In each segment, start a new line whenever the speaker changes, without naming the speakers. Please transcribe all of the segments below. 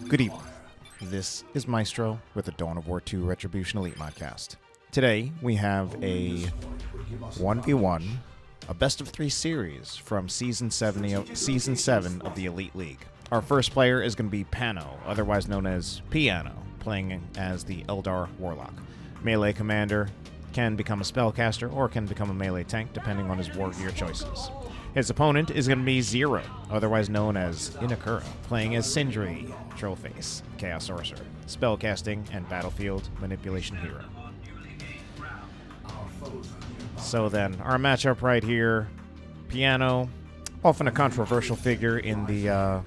Good evening. This is Maestro with the Dawn of War 2 Retribution Elite Modcast. Today, we have a 1v1, a best-of-3 series from Season 7 of the Elite League. Our first player is going to be Pano, otherwise known as Piano, playing as the Eldar Warlock. Melee commander, can become a spellcaster or can become a melee tank, depending on his war gear choices. His opponent is going to be Zero, otherwise known as Inekura, playing as Sindri, Trollface, Chaos Sorcerer, spellcasting, and battlefield manipulation hero. So then, our matchup right here, Piano, often a controversial figure in the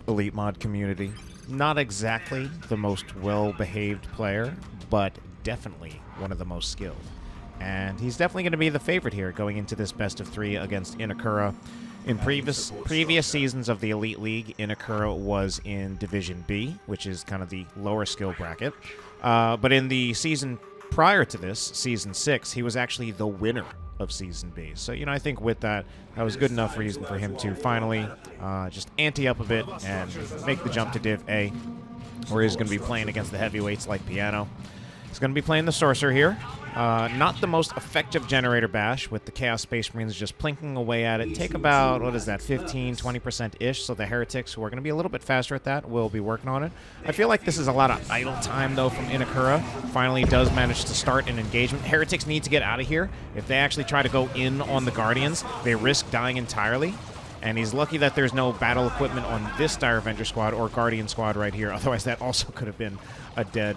Elite Mod community. Not exactly the most well-behaved player, but definitely one of the most skilled. And he's definitely going to be the favorite here going into this best-of-3 against Inekura. In previous seasons of the Elite League, Inekura was in Division B, which is kind of the lower skill bracket. But in the season prior to this, Season 6, he was actually the winner of Season B. So, I think with that was good enough reason for him to finally just ante up a bit and make the jump to Div A, where he's going to be playing against the heavyweights like Piano. He's going to be playing the Sorcerer here. Not the most effective generator bash, with the Chaos Space Marines just plinking away at it. Take about, 15-20%-ish, so the Heretics, who are going to be a little bit faster at that, will be working on it. I feel like this is a lot of idle time, though, from Inekura. Finally does manage to start an engagement. Heretics need to get out of here. If they actually try to go in on the Guardians, they risk dying entirely. And he's lucky that there's no battle equipment on this Dire Avenger squad or Guardian squad right here. Otherwise, that also could have been a dead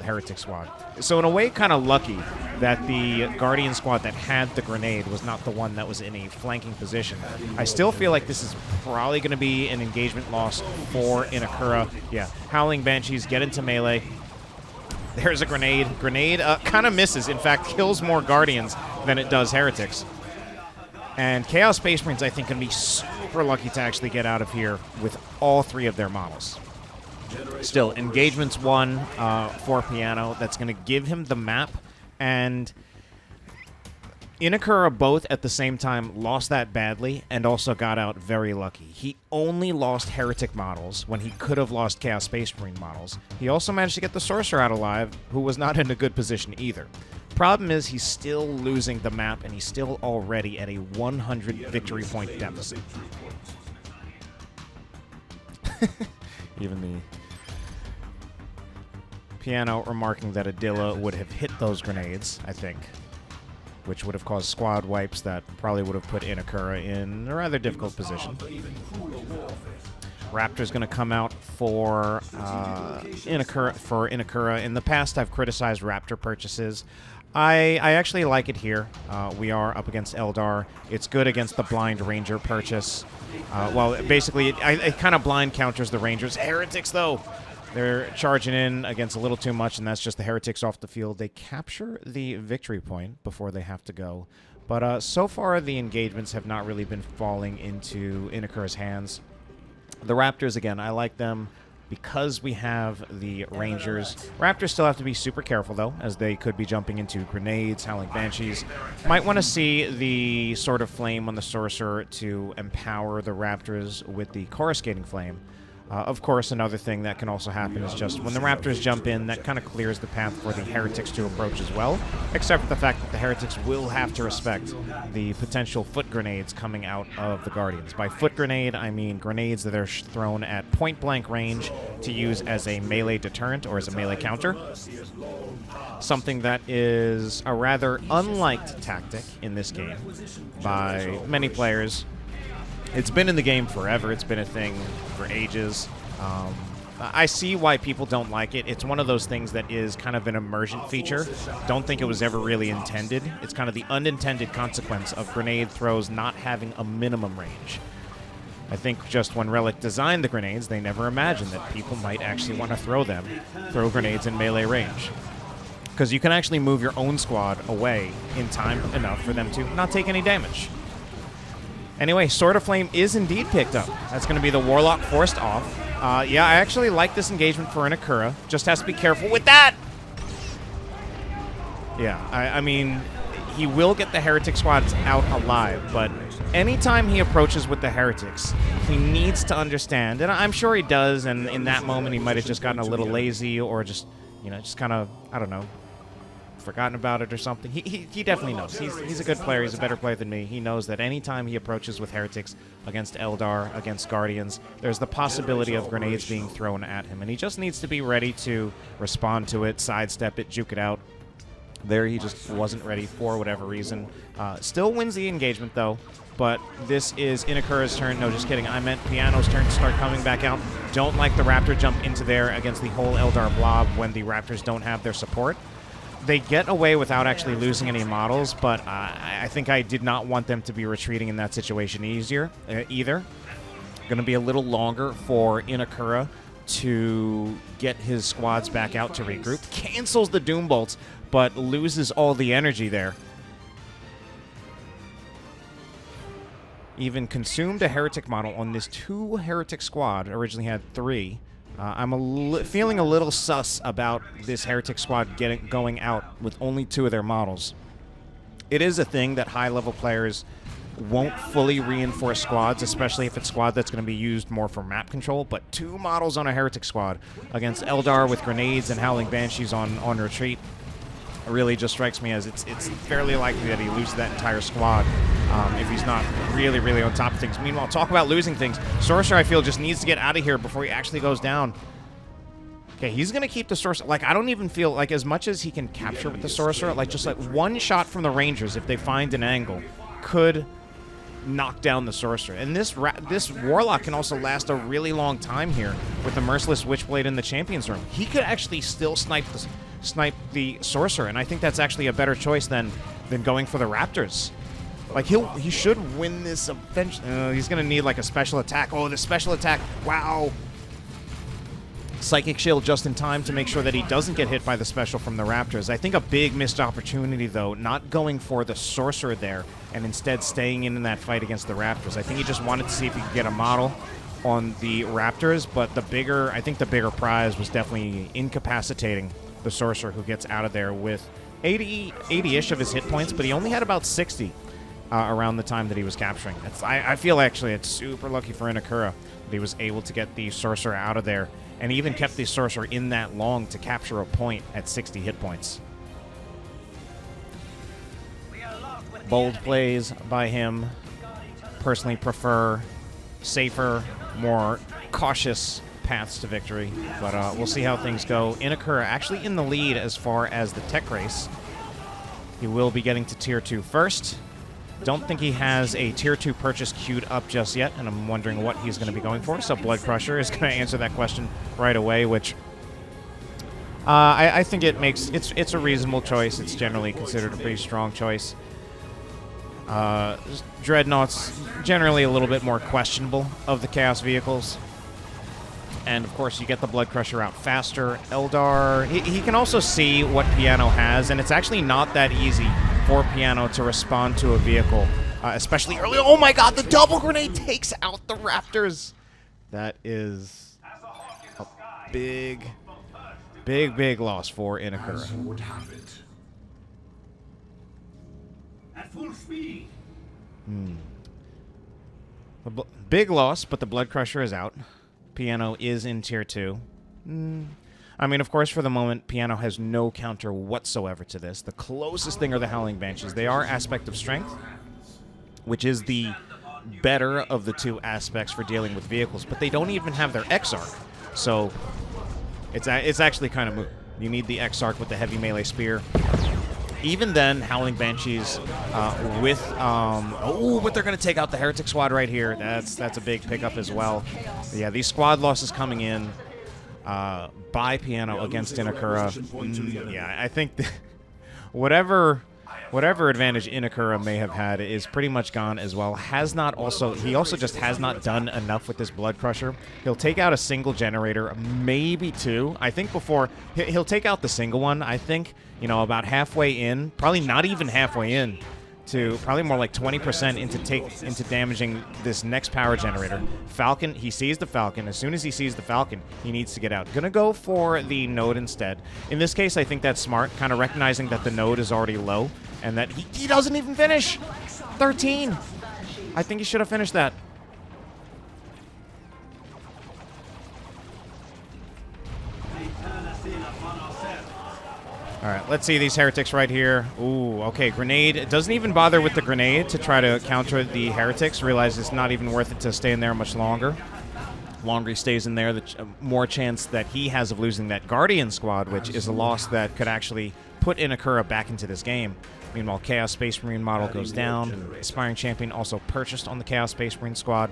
Heretic squad. So in a way, kind of lucky that the Guardian squad that had the grenade was not the one that was in a flanking position. I still feel like this is probably going to be an engagement loss for Inekura. Yeah, Howling Banshees get into melee. There's a grenade. Grenade kind of misses. In fact, kills more Guardians than it does Heretics. And Chaos Space Marines, I think, can be super lucky to actually get out of here with all three of their models. Still, engagement's one for Piano. That's going to give him the map. And Inekura both at the same time lost that badly and also got out very lucky. He only lost Heretic models when he could have lost Chaos Space Marine models. He also managed to get the Sorcerer out alive, who was not in a good position either. Problem is, he's still losing the map, and he's still already at a 100 victory point deficit. Even the Piano remarking that Adila would have hit those grenades, I think, which would have caused squad wipes that probably would have put Inekura in a rather difficult position. Raptor's going to come out for Inekura. In the past, I've criticized Raptor purchases. I actually like it here. We are up against Eldar. It's good against the blind Ranger purchase. Well, basically, it kind of blind counters the Rangers. Heretics, though, they're charging in against a little too much, and that's just the Heretics off the field. They capture the victory point before they have to go. But so far, the engagements have not really been falling into Inekura's hands. The Raptors, again, I like them because we have the Rangers. Raptors still have to be super careful, though, as they could be jumping into grenades, Howling Banshees. Might want to see the Sword of Flame on the Sorcerer to empower the Raptors with the Coruscating Flame. Of course, another thing that can also happen is just when the Raptors jump in, that kind of clears the path for the Heretics to approach as well, except for the fact that the Heretics will have to respect the potential foot grenades coming out of the Guardians. By foot grenade, I mean grenades that are thrown at point-blank range to use as a melee deterrent or as a melee counter. Something that is a rather unliked tactic in this game by many players. It's been in the game forever. It's been a thing for ages. I see why people don't like it. It's one of those things that is kind of an emergent feature. Don't think it was ever really intended. It's kind of the unintended consequence of grenade throws not having a minimum range. I think just when Relic designed the grenades, they never imagined that people might actually want to throw grenades in melee range. Because you can actually move your own squad away in time enough for them to not take any damage. Anyway, Sword of Flame is indeed picked up. That's going to be the Warlock forced off. Yeah, I actually like this engagement for Inekura. Just has to be careful with that! Yeah, I mean, he will get the Heretic squads out alive, but anytime he approaches with the Heretics, he needs to understand, and I'm sure he does, and in that moment he might have just gotten a little lazy or just, you know, just kind of, I don't know, forgotten about it or something. He definitely knows. He's a good player. He's a better player than me. He knows that anytime he approaches with Heretics against Eldar, against Guardians, there's the possibility of grenades being thrown at him, and he just needs to be ready to respond to it, sidestep it, juke it out. There he just wasn't ready for whatever reason. Still wins the engagement, though, but this is Inekura's turn. No, just kidding. I meant Piano's turn to start coming back out. Don't like the Raptor jump into there against the whole Eldar blob when the Raptors don't have their support. They get away without actually losing any models, but I think I did not want them to be retreating in that situation either. Going to be a little longer for Inekura to get his squads back out to regroup. Cancels the Doom Bolts, but loses all the energy there. Even consumed a Heretic model on this 2 Heretic squad. Originally had 3. I'm feeling a little sus about this Heretic squad going out with only 2 of their models. It is a thing that high-level players won't fully reinforce squads, especially if it's a squad that's going to be used more for map control, but 2 models on a Heretic squad against Eldar with grenades and Howling Banshees on retreat really just strikes me as it's fairly likely that he loses that entire squad if he's not really, really on top of things. Meanwhile, talk about losing things. Sorcerer, I feel, just needs to get out of here before he actually goes down. Okay, he's going to keep the Sorcerer. Like, I don't even feel like as much as he can capture with the Sorcerer, like, just like one shot from the Rangers, if they find an angle, could knock down the Sorcerer. And this Warlock can also last a really long time here with the Merciless Witchblade in the Champions Room. He could actually still snipe the Sorcerer, and I think that's actually a better choice than going for the Raptors. Like, he should win this eventually. He's going to need, like, a special attack. Oh, the special attack. Wow. Psychic Shield just in time to make sure that he doesn't get hit by the special from the Raptors. I think a big missed opportunity, though, not going for the Sorcerer there and instead staying in that fight against the Raptors. I think he just wanted to see if he could get a model on the Raptors, but I think the bigger prize was definitely incapacitating the Sorcerer, who gets out of there with 80-ish of his hit points, but he only had about 60 around the time that he was capturing. I feel actually it's super lucky for Inekura that he was able to get the Sorcerer out of there, and he even kept the Sorcerer in that long to capture a point at 60 hit points. Bold plays by him. Personally prefer safer, more cautious paths to victory, but we'll see how things go. Inekura actually in the lead as far as the tech race. He will be getting to Tier 2 first. Don't think he has a Tier 2 purchase queued up just yet, and I'm wondering what he's going to be going for. So Blood Crusher is going to answer that question right away, which I think it's a reasonable choice. It's generally considered a pretty strong choice. Dreadnought's generally a little bit more questionable of the Chaos vehicles. And, of course, you get the Blood Crusher out faster. Eldar, he can also see what Piano has, and it's actually not that easy for Piano to respond to a vehicle, especially early. Oh, my God, the double grenade takes out the Raptors. That is a big, big, big loss for Inekura.
Would have it. At full speed.
Big loss, but the Blood Crusher is out. Piano is in Tier 2. I mean, of course, for the moment, Piano has no counter whatsoever to this. The closest thing are the Howling Banshees. They are Aspect of Strength, which is the better of the 2 aspects for dealing with vehicles, but they don't even have their X-Arc. So it's actually kind of moot. You need the X-Arc with the heavy melee spear. Even then, Howling Banshees with... but they're going to take out the Heretic squad right here. That's a big pickup as well. Yeah, these squad losses coming in by Piano against Inekura. Yeah, I think whatever advantage Inekura may have had is pretty much gone as well. He also just has not done enough with this Blood Crusher. He'll take out a single generator, maybe 2. I think before he'll take out the single one. I think, about halfway in, probably not even halfway in, to probably more like 20% into damaging this next power generator. Falcon, he sees the Falcon. As soon as he sees the Falcon, he needs to get out. Gonna go for the node instead. In this case, I think that's smart, kind of recognizing that the node is already low and that he doesn't even finish. 13. I think he should have finished that. All right, let's see these heretics right here. Ooh, okay, grenade. It doesn't even bother with the grenade to try to counter the heretics. Realize it's not even worth it to stay in there much longer. The longer he stays in there, the more chance that he has of losing that Guardian squad, which is a loss that could actually put Inekura back into this game. Meanwhile, Chaos Space Marine model goes down. Aspiring Champion also purchased on the Chaos Space Marine squad.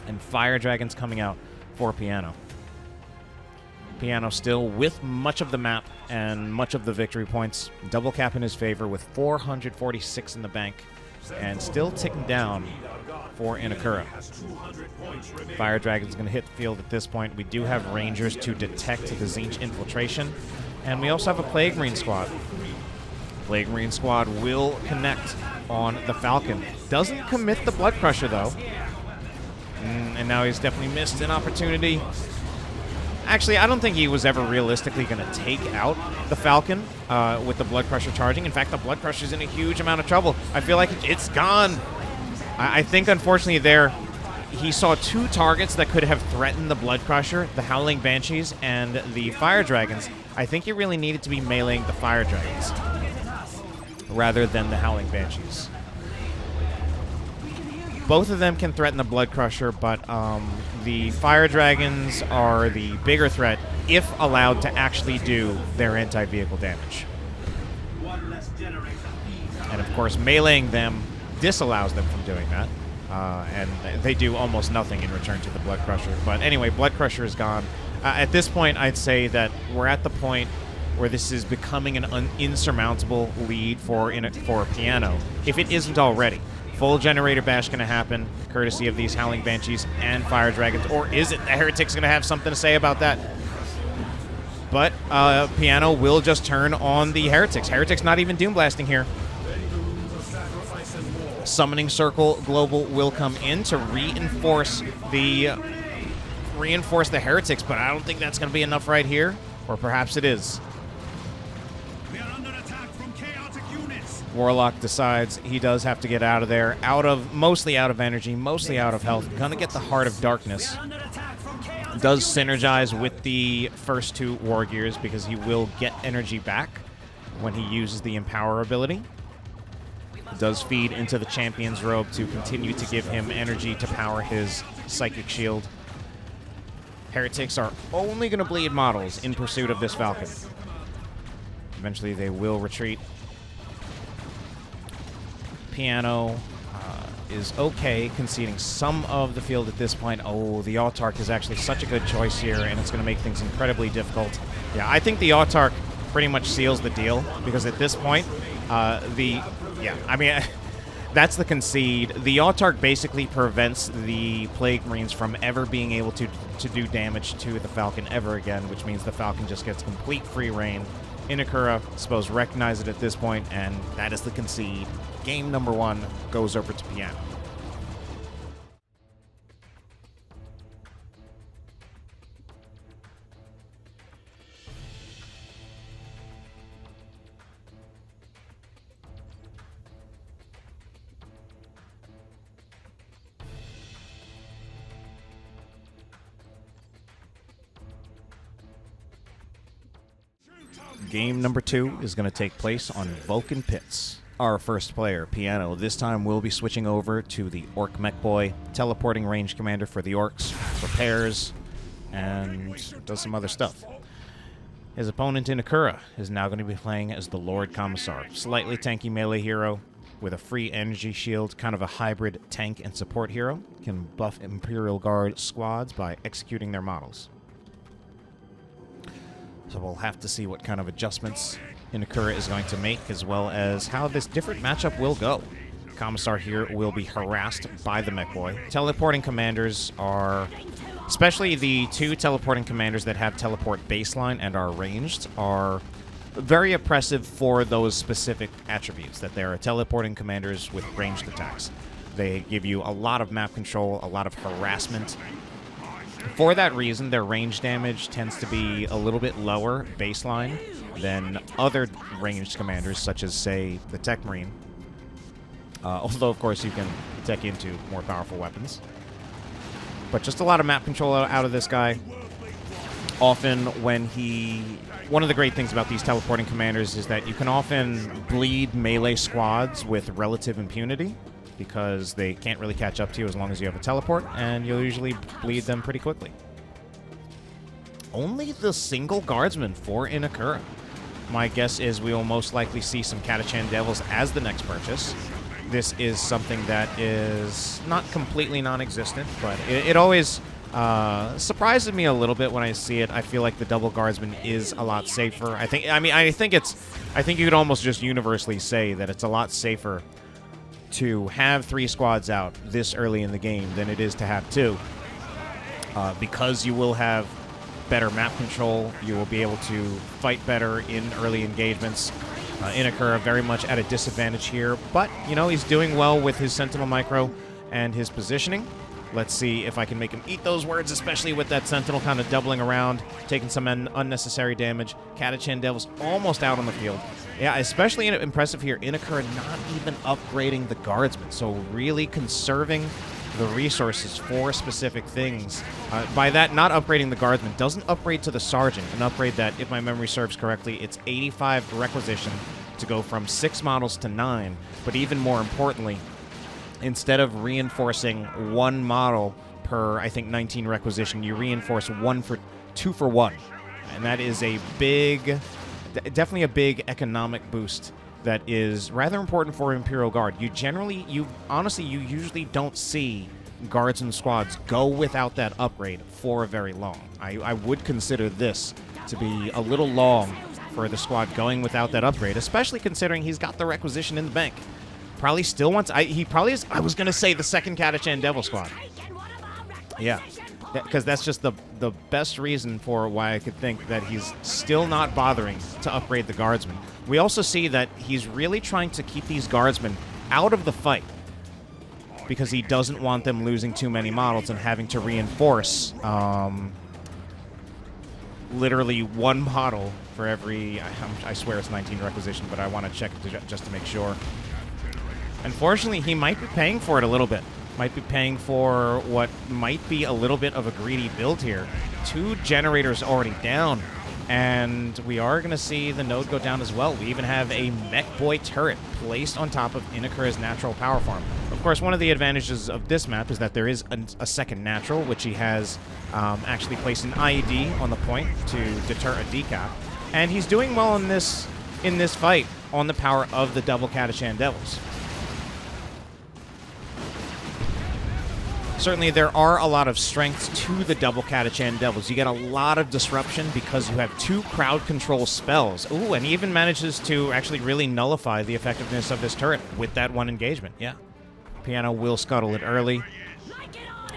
And Fire Dragon's coming out for Piano. Piano still with much of the map and much of the victory points. Double cap in his favor with 446 in the bank. And still ticking down for Inekura. Fire Dragon's going to hit the field at this point. We do have Rangers to detect the Tzeentch infiltration. And we also have a Plague Marine squad. Plague Marine squad will connect on the Falcon. Doesn't commit the Blood Crusher, though. And now he's definitely missed an opportunity. Actually, I don't think he was ever realistically going to take out the Falcon with the Blood Crusher charging. In fact, the Blood Crusher's in a huge amount of trouble. I feel like it's gone. I think, unfortunately, there he saw two targets that could have threatened the Blood Crusher, the Howling Banshees and the Fire Dragons. I think he really needed to be meleeing the Fire Dragons rather than the Howling Banshees. Both of them can threaten the Blood Crusher, but the Fire Dragons are the bigger threat if allowed to actually do their anti-vehicle damage. And of course, meleeing them disallows them from doing that. And they do almost nothing in return to the Blood Crusher. But anyway, Blood Crusher is gone. At this point, I'd say that we're at the point where this is becoming an insurmountable lead for Piano, if it isn't already. Full Generator Bash going to happen, courtesy of these Howling Banshees and Fire Dragons. Or is it the Heretics going to have something to say about that? But Piano will just turn on the Heretics. Heretics not even Doom Blasting here. Summoning Circle Global will come in to reinforce the Heretics, but I don't think that's going to be enough right here. Or perhaps it is. Warlock decides he does have to get out of there, mostly out of energy, mostly out of health. Gonna get the Heart of Darkness. Does synergize with the first two War Gears because he will get energy back when he uses the Empower ability. Does feed into the Champion's Robe to continue to give him energy to power his Psychic Shield. Heretics are only gonna bleed models in pursuit of this Falcon. Eventually they will retreat. Piano is okay, conceding some of the field at this point. Oh, the Autarch is actually such a good choice here, and it's going to make things incredibly difficult. Yeah, I think the Autarch pretty much seals the deal, because at this point, that's the concede. The Autarch basically prevents the Plague Marines from ever being able to do damage to the Falcon ever again, which means the Falcon just gets complete free reign. Inekura, I suppose, recognize it at this point, and that is the concede. Game number 1 goes over to Piano. Game number 2 is going to take place on Vulcan Pits. Our first player, Piano, this time will be switching over to the Orc Mech Boy, teleporting range commander for the Orcs, repairs, and does some other stuff. His opponent, Inekura, is now going to be playing as the Lord Commissar, slightly tanky melee hero with a free energy shield, kind of a hybrid tank and support hero. Can buff Imperial Guard squads by executing their models. So we'll have to see what kind of adjustments Inekura is going to make, as well as how this different matchup will go. Commissar here will be harassed by the Mech Boy. Teleporting commanders are, especially the two teleporting commanders that have teleport baseline and are ranged, are very oppressive for those specific attributes, that they are teleporting commanders with ranged attacks. They give you a lot of map control, a lot of harassment. For that reason, their range damage tends to be a little bit lower baseline than other ranged commanders, such as, say, the Tech Marine. Although, of course, you can tech into more powerful weapons. But just a lot of map control out of this guy. Often when one of the great things about these teleporting commanders is that you can often bleed melee squads with relative impunity, because they can't really catch up to you as long as you have a teleport, and you'll usually bleed them pretty quickly. Only the single guardsman for Inekura. My guess is we will most likely see some Catachan Devils as the next purchase. This is something that is not completely non-existent, but it always surprises me a little bit when I see it. I feel like the double guardsman is a lot safer. I think you could almost just universally say that it's a lot safer to have 3 squads out this early in the game than it is to have 2. Because you will have better map control, you will be able to fight better in early engagements. Inekura very much at a disadvantage here, but, you know, he's doing well with his Sentinel Micro and his positioning. Let's see if I can make him eat those words, especially with that Sentinel kind of doubling around, taking some unnecessary damage. Catachan Devil's almost out on the field. Yeah, especially impressive here, Inekura not even upgrading the Guardsman, so really conserving the resources for specific things. By that, not upgrading the Guardsman doesn't upgrade to the Sergeant, an upgrade that, if my memory serves correctly, it's 85 requisition to go from 6 models to 9, but even more importantly, instead of reinforcing 1 model per, I think, 19 requisition, you reinforce 2 for 1. And that is a big, definitely a big economic boost that is rather important for Imperial Guard. You usually don't see guards and squads go without that upgrade for very long. I would consider this to be a little long for the squad going without that upgrade, especially considering he's got the requisition in the bank. Probably still wants... he probably is... I was going to say the second Catachan Devil squad. Yeah. Because that's just the best reason for why I could think that he's still not bothering to upgrade the Guardsmen. We also see that he's really trying to keep these Guardsmen out of the fight, because he doesn't want them losing too many models and having to reinforce literally 1 model for every... I swear it's 19 requisition, but I want to check it just to make sure. Unfortunately, he might be paying for it a little bit. Might be paying for what might be a little bit of a greedy build here. 2 generators already down, and we are going to see the node go down as well. We even have a Mech Boy turret placed on top of Inekura's natural power farm. Of course, one of the advantages of this map is that there is a second natural, which he has actually placed an IED on the point to deter a decap. And he's doing well in this fight on the power of the double Catachan Devils. Certainly, there are a lot of strengths to the double Catachan Devils. You get a lot of disruption because you have 2 crowd control spells. Ooh, and he even manages to actually really nullify the effectiveness of this turret with that 1 engagement. Yeah. Piano will scuttle it early,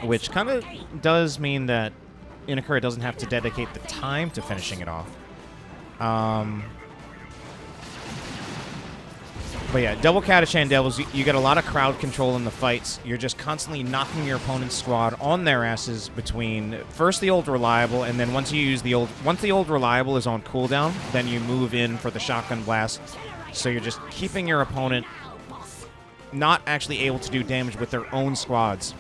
which kind of does mean that Inekura doesn't have to dedicate the time to finishing it off. But yeah, double Catachan Devils, you get a lot of crowd control in the fights. You're just constantly knocking your opponent's squad on their asses between first the old reliable, and then once the old reliable is on cooldown, then you move in for the shotgun blast. So you're just keeping your opponent not actually able to do damage with their own squads.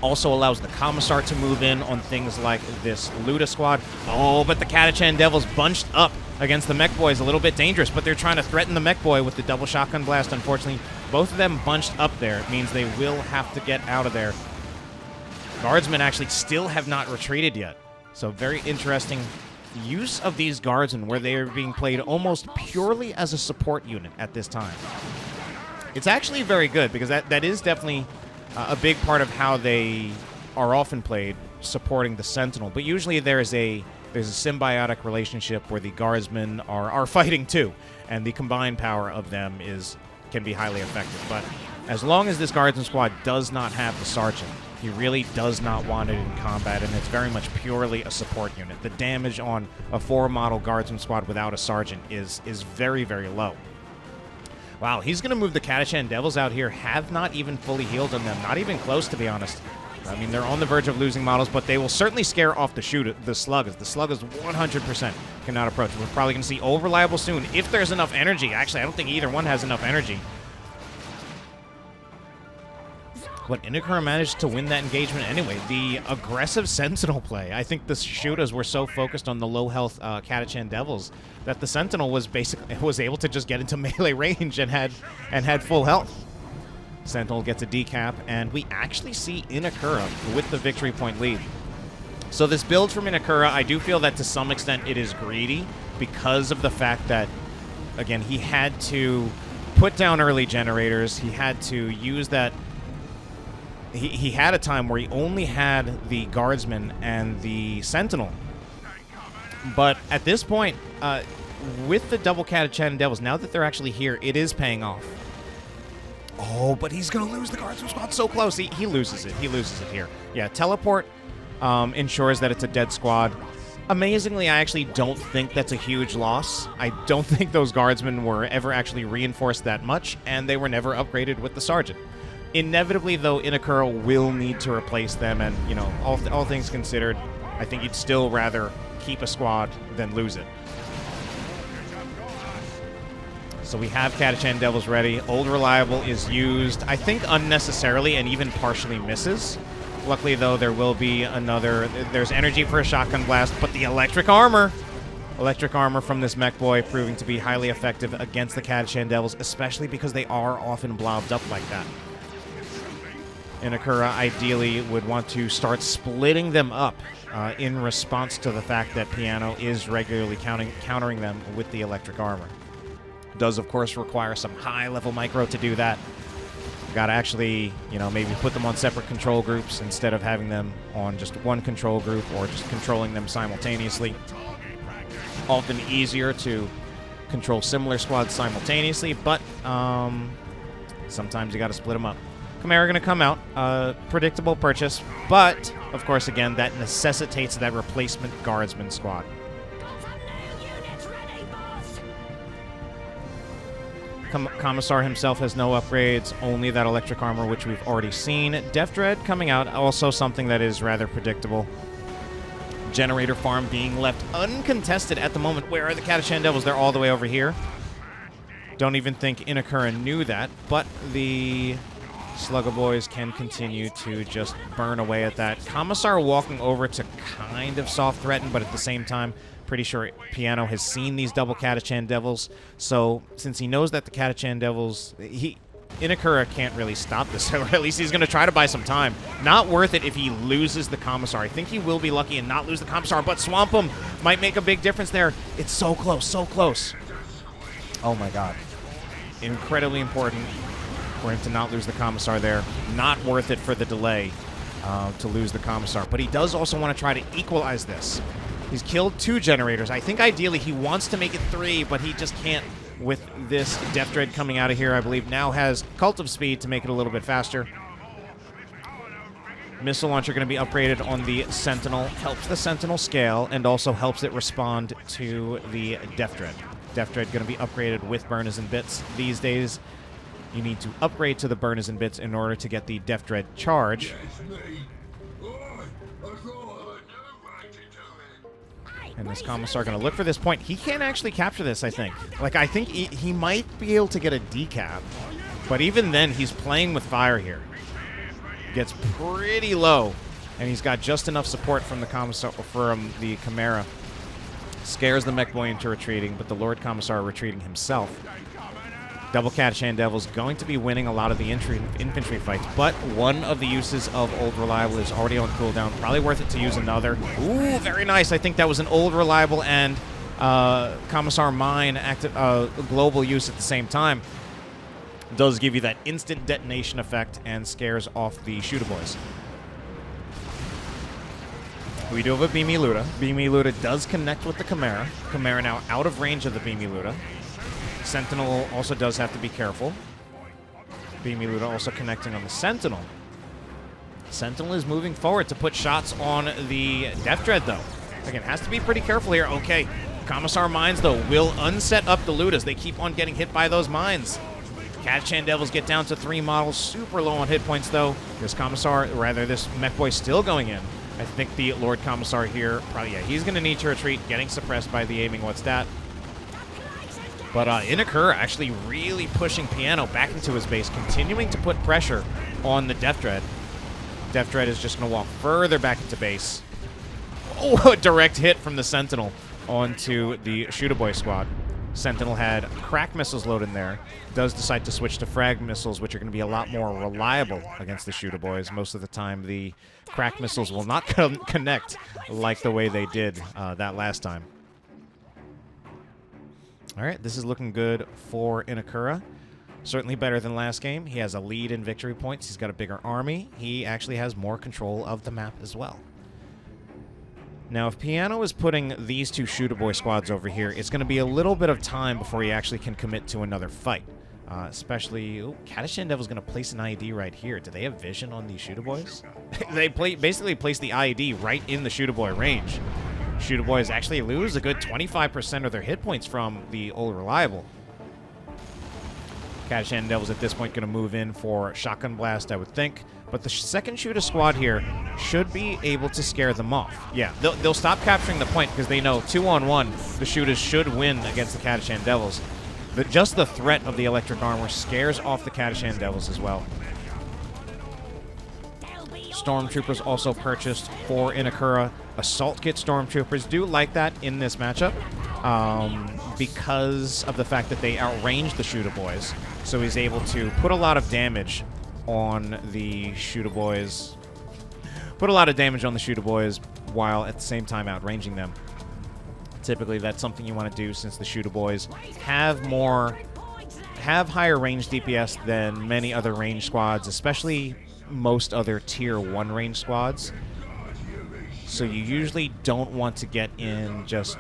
Also allows the Commissar to move in on things like this Luda squad. Oh, but the Catachan Devils bunched up against the Mech Boy is a little bit dangerous, but they're trying to threaten the Mech Boy with the double shotgun blast. Unfortunately, both of them bunched up there. It means they will have to get out of there. Guardsmen actually still have not retreated yet. So very interesting use of these Guardsmen, where they are being played almost purely as a support unit at this time. It's actually very good, because that is definitely a big part of how they are often played, supporting the Sentinel. But usually there's a symbiotic relationship where the Guardsmen are fighting too, and the combined power of them can be highly effective. But as long as this Guardsman squad does not have the Sergeant, He really does not want it in combat, and it's very much purely a support unit. The damage on a 4-model guardsman squad without a sergeant is very, very low. Wow, he's going to move the Catachan Devils out here. Have not even fully healed on them. Not even close, to be honest. I mean, they're on the verge of losing models, but they will certainly scare off the Sluggers. The Sluggers 100% cannot approach. We're probably going to see Over-Reliable soon, if there's enough energy. Actually, I don't think either one has enough energy. But Inekura managed to win that engagement anyway. The aggressive Sentinel play. I think the shooters were so focused on the low-health Catachan Devils that the Sentinel was able to just get into melee range and had full health. Sentinel gets a decap, and we actually see Inekura with the victory point lead. So this build from Inekura, I do feel that to some extent it is greedy because of the fact that, again, he had to put down early generators. He had to use that. He had a time where he only had the Guardsman and the Sentinel. But at this point, with the double Catachan Devils, now that they're actually here, it is paying off. Oh, but he's going to lose the Guardsman squad so close. He loses it. He loses it here. Yeah, teleport ensures that it's a dead squad. Amazingly, I actually don't think that's a huge loss. I don't think those Guardsmen were ever actually reinforced that much, and they were never upgraded with the Sergeant. Inevitably, though, Inekura will need to replace them, and, you know, all things considered, I think you'd still rather keep a squad than lose it. So we have Catachan Devils ready. Old Reliable is used, I think, unnecessarily and even partially misses. Luckily, though, there will be another... There's energy for a shotgun blast, but the electric armor... Electric armor from this mech boy proving to be highly effective against the Catachan Devils, especially because they are often blobbed up like that. Inekura ideally would want to start splitting them up in response to the fact that Piano is regularly countering them with the electric armor. Does, of course, require some high-level micro to do that. Got to actually, you know, maybe put them on separate control groups instead of having them on just one control group or just controlling them simultaneously. Often easier to control similar squads simultaneously, but sometimes you got to split them up. Chimera going to come out. Predictable purchase, but, of course, again, that necessitates that replacement Guardsman squad. Commissar himself has no upgrades, only that electric armor, which we've already seen. Def Dread coming out, also something that is rather predictable. Generator farm being left uncontested at the moment. Where are the Catachan Devils? They're all the way over here. Don't even think Inekura knew that, but the Slugger Boys can continue to just burn away at that. Commissar walking over to kind of soft threaten, but at the same time, pretty sure Piano has seen these double Catachan Devils, so since he knows that the Catachan Devils, Inekura can't really stop this, or at least he's going to try to buy some time. Not worth it if he loses the Commissar. I think he will be lucky and not lose the Commissar, but Swamp him might make a big difference there. It's so close, so close. Oh my god. Incredibly important for him to not lose the Commissar there. Not worth it for the delay to lose the Commissar, but he does also want to try to equalize this. He's killed 2 generators. I think ideally he wants to make it 3, but he just can't with this Def Dread coming out of here. I believe now has Cult of Speed to make it a little bit faster. Missile launcher going to be upgraded on the Sentinel. Helps the Sentinel scale and also helps it respond to the Def Dread. Def Dread going to be upgraded with Burners and Bits. These days, you need to upgrade to the Burners and Bits in order to get the Def Dread charge. And this Commissar going to look for this point. He can't actually capture this, I think. Like, I think he might be able to get a decap. But even then, he's playing with fire here. Gets pretty low. And he's got just enough support from the Commissar, from the Chimera. Scares the mech boy into retreating, but the Lord Commissar retreating himself. Double Catachan Devils going to be winning a lot of the infantry fights, but one of the uses of Old Reliable is already on cooldown. Probably worth it to use another. Ooh, very nice. I think that was an Old Reliable and Commissar Mine active global use at the same time. Does give you that instant detonation effect and scares off the shooter boys. We do have a Beamy Luda. Beamy Luda does connect with the Chimera. Chimera now out of range of the Beamy Luda. Sentinel also does have to be careful. Beamy Luda also connecting on the Sentinel. Sentinel is moving forward to put shots on the Death Dread, though. Again, has to be pretty careful here. Okay, Commissar Mines, though, will unset up the loot as they keep on getting hit by those mines. Catachan Devils get down to 3 models. Super low on hit points, though. This Commissar, rather, this Mech Boy still going in. I think the Lord Commissar here, probably, yeah, he's going to need to retreat, getting suppressed by the aiming what's that. But Inekura actually really pushing Piano back into his base, continuing to put pressure on the Death Dread. Death Dread is just going to walk further back into base. Oh, a direct hit from the Sentinel onto the Shooter Boy squad. Sentinel had crack missiles loaded in there. Does decide to switch to frag missiles, which are going to be a lot more reliable against the Shooter Boys. Most of the time, the crack missiles will not connect like the way they did that last time. All right, this is looking good for Inekura. Certainly better than last game. He has a lead in victory points. He's got a bigger army. He actually has more control of the map as well. Now, if Piano is putting these 2 Shooter Boy squads over here, it's going to be a little bit of time before he actually can commit to another fight. Especially, Catachan Devil's going to place an IED right here. Do they have vision on these Shooter Boys? They basically place the IED right in the Shooter Boy range. Shooter Boys actually lose a good 25% of their hit points from the old reliable. Catachan Devils at this point going to move in for Shotgun Blast, I would think. But the second shooter squad here should be able to scare them off. Yeah, they'll stop capturing the point because they know 2-on-1, the shooters should win against the Catachan Devils. Just the threat of the electric armor scares off the Catachan Devils as well. Stormtroopers also purchased for Inekura. Assault Kit Stormtroopers do like that in this matchup because of the fact that they outrange the Shooter Boys. So he's able to put a lot of damage on the Shooter Boys. Put a lot of damage on the Shooter Boys while at the same time outranging them. Typically, that's something you want to do since the Shooter Boys have higher range DPS than many other range squads, especially most other tier 1 range squads. So you usually don't want to get in just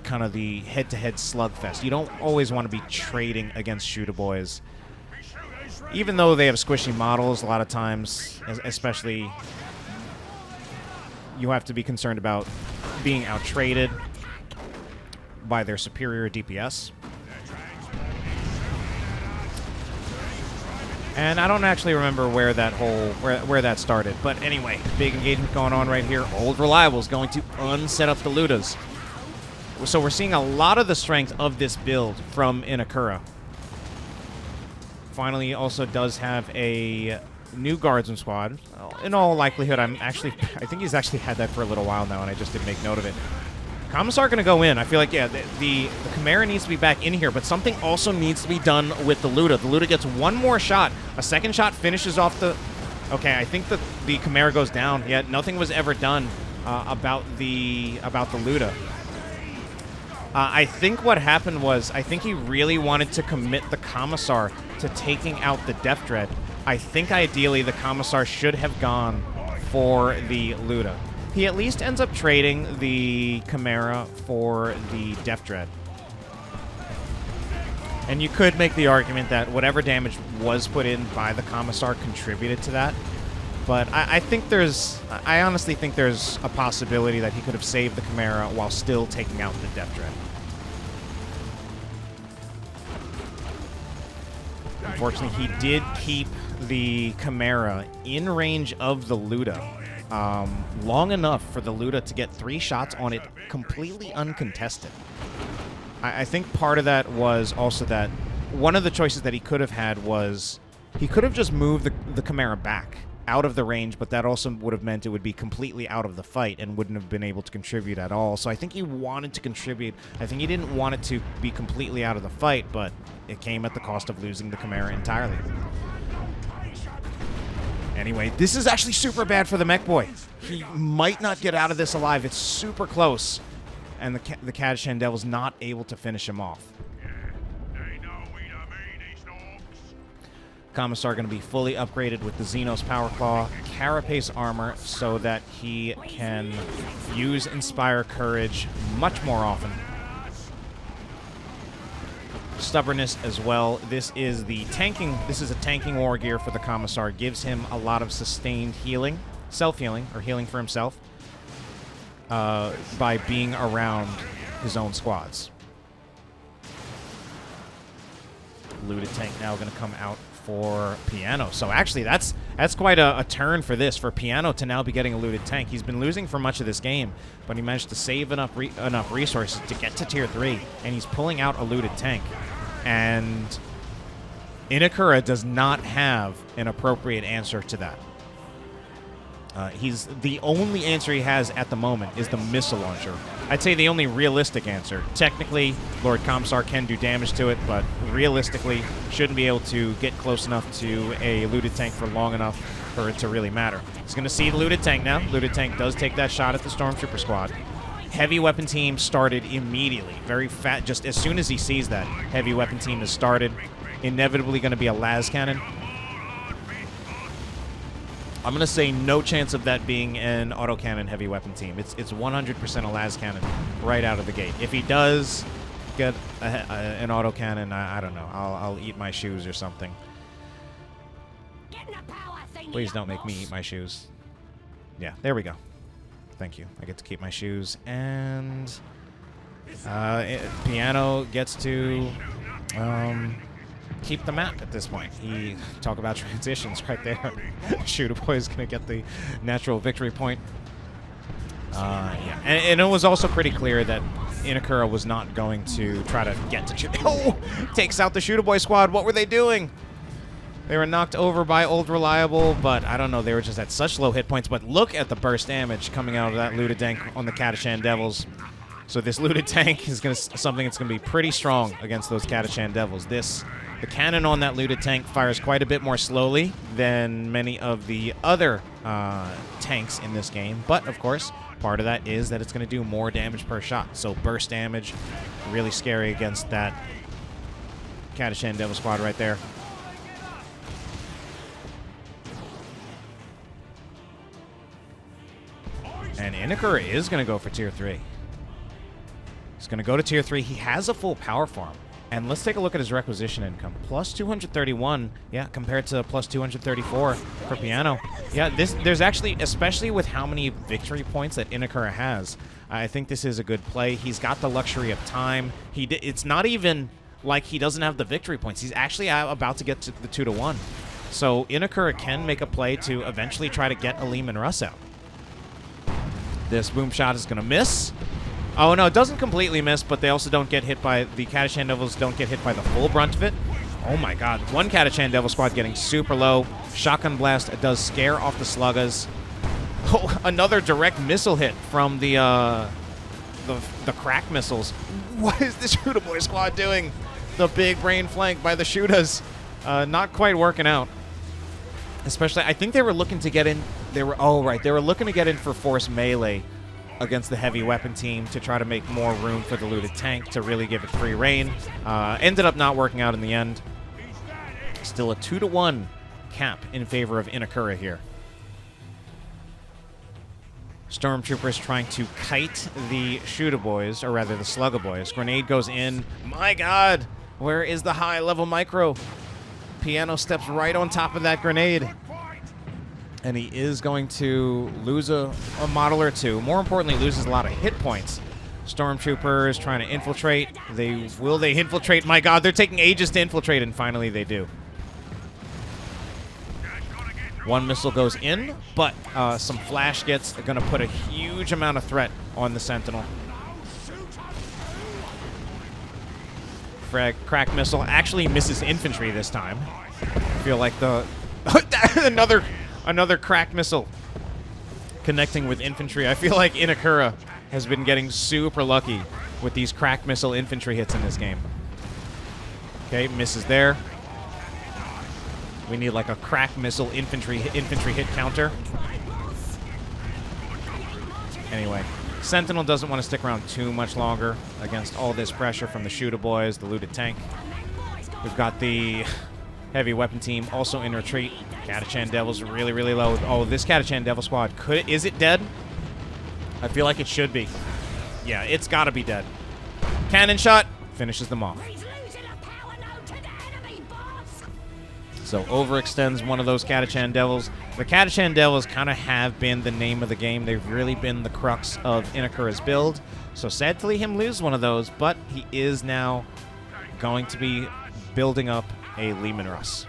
kind of the head-to-head slugfest. You don't always want to be trading against Shooter Boys. Even though they have squishy models, a lot of times, especially, you have to be concerned about being out-traded by their superior DPS. And I don't actually remember where that where that started. But anyway, big engagement going on right here. Old Reliable is going to unset up the Ludas. So we're seeing a lot of the strength of this build from Inekura. Finally, also does have a new Guardsman squad. In all likelihood, I think he's actually had that for a little while now, and I just didn't make note of it. Commissar going to go in. I feel like, yeah, the Chimera needs to be back in here, but something also needs to be done with the Luda. The Luda gets one more shot. A second shot finishes off the... Okay, I think the Chimera goes down. Yeah, nothing was ever done about the Luda. I think what happened was, I think he really wanted to commit the Commissar to taking out the Death Dread. I think ideally the Commissar should have gone for the Luda. He at least ends up trading the Chimera for the Death Dread. And you could make the argument that whatever damage was put in by the Commissar contributed to that. But I honestly think there's a possibility that he could have saved the Chimera while still taking out the Death Dread. Unfortunately, he did keep the Chimera in range of the Luda long enough for the Luda to get 3 shots on it completely uncontested. I think part of that was also that one of the choices that he could have had was he could have just moved the Chimera back out of the range, but that also would have meant it would be completely out of the fight and wouldn't have been able to contribute at all. So I think he wanted to contribute. I think he didn't want it to be completely out of the fight, but it came at the cost of losing the Chimera entirely. Anyway, this is actually super bad for the Mech Boy. He might not get out of this alive. It's super close. And the Catachan Devil's not able to finish him off. Commissar going to be fully upgraded with the Xenos Power Claw, Carapace Armor, so that he can use Inspire Courage much more often. stubbornness as well. This is the tanking. This is a tanking war gear for the Commissar. Gives him a lot of sustained healing, self-healing, or healing for himself by being around his own squads. Looted tank now going to come out for Piano. So actually, that's quite a turn for this, for Piano to now be getting a looted tank. He's been losing for much of this game, but he managed to save enough resources to get to tier 3, and he's pulling out a looted tank. And Inekura does not have an appropriate answer to that. He's the only answer he has at the moment is the missile launcher. I'd say the only realistic answer. Technically, Lord Commissar can do damage to it, but realistically shouldn't be able to get close enough to a looted tank for long enough for it to really matter. He's going to see the looted tank now. Looted tank does take that shot at the Stormtrooper squad. Heavy weapon team started immediately. Very fat. Just as soon as he sees that, heavy weapon team has started. Inevitably going to be a las cannon. I'm going to say no chance of that being an autocannon heavy weapon team. It's 100% a las cannon right out of the gate. If he does get an autocannon, I don't know. I'll eat my shoes or something. Please don't make me eat my shoes. Yeah, there we go. Thank you. I get to keep my shoes. And Piano gets to keep the map at this point. He talk about transitions right there. Shooter Boy is going to get the natural victory point. Yeah, and it was also pretty clear that Inekura was not going to try to get to Oh! Takes out the Shooter Boy squad. What were they doing? They were knocked over by Old Reliable, but I don't know. They were just at such low hit points. But look at the burst damage coming out of that looted tank on the Catachan Devils. So this looted tank is something that's going to be pretty strong against those Catachan Devils. The cannon on that looted tank fires quite a bit more slowly than many of the other tanks in this game. But, of course, part of that is that it's going to do more damage per shot. So burst damage, really scary against that Catachan Devil squad right there. And Inekura is going to go for tier 3. He's going to go to tier 3. He has a full power farm. And let's take a look at his requisition income. Plus 231, yeah, compared to plus 234 for Piano. Yeah, there's actually, especially with how many victory points that Inekura has, I think this is a good play. He's got the luxury of time. It's not even like he doesn't have the victory points. He's actually about to get to the 2-to-1. So Inekura can make a play to eventually try to get Aleem and Russ out. This boom shot is going to miss. Oh, no, it doesn't completely miss, but they also don't get hit by... The Catachan Devils don't get hit by the full brunt of it. Oh, my God. One Catachan Devil squad getting super low. Shotgun blast does scare off the Sluggas. Oh, another direct missile hit from the crack missiles. What is this Shooter Boy squad doing? The big brain flank by the Shooters. Not quite working out. Especially, I think they were looking to get in... They were looking to get in for force melee against the heavy weapon team to try to make more room for the looted tank to really give it free reign. Ended up not working out in the end. Still a 2-to-1 cap in favor of Inekura here. Stormtroopers trying to kite the Shooter Boys, or rather the Slugga Boys. Grenade goes in. My God! Where is the high-level micro? Piano steps right on top of that grenade. And he is going to lose a model or two. More importantly, loses a lot of hit points. Stormtroopers trying to infiltrate. Will they infiltrate? My God, they're taking ages to infiltrate, and finally they do. One missile goes in, but some flash gets going to put a huge amount of threat on the Sentinel. Crack missile actually misses infantry this time. I feel like the another crack missile connecting with infantry. I feel like Inekura has been getting super lucky with these crack missile infantry hits in this game. Okay, misses there. We need like a crack missile infantry hit counter. Anyway, Sentinel doesn't want to stick around too much longer against all this pressure from the Shooter Boys, the looted tank. We've got the heavy weapon team also in retreat. Catachan Devils really, really low. Oh, this Catachan Devil squad, is it dead? I feel like it should be. Yeah, it's got to be dead. Cannon shot finishes them off. So overextends one of those Catachan Devils. The Catachan Devils kind of have been the name of the game. They've really been the crux of Inekura's build. So sad to see him lose one of those, but he is now going to be building up a Leman Russ.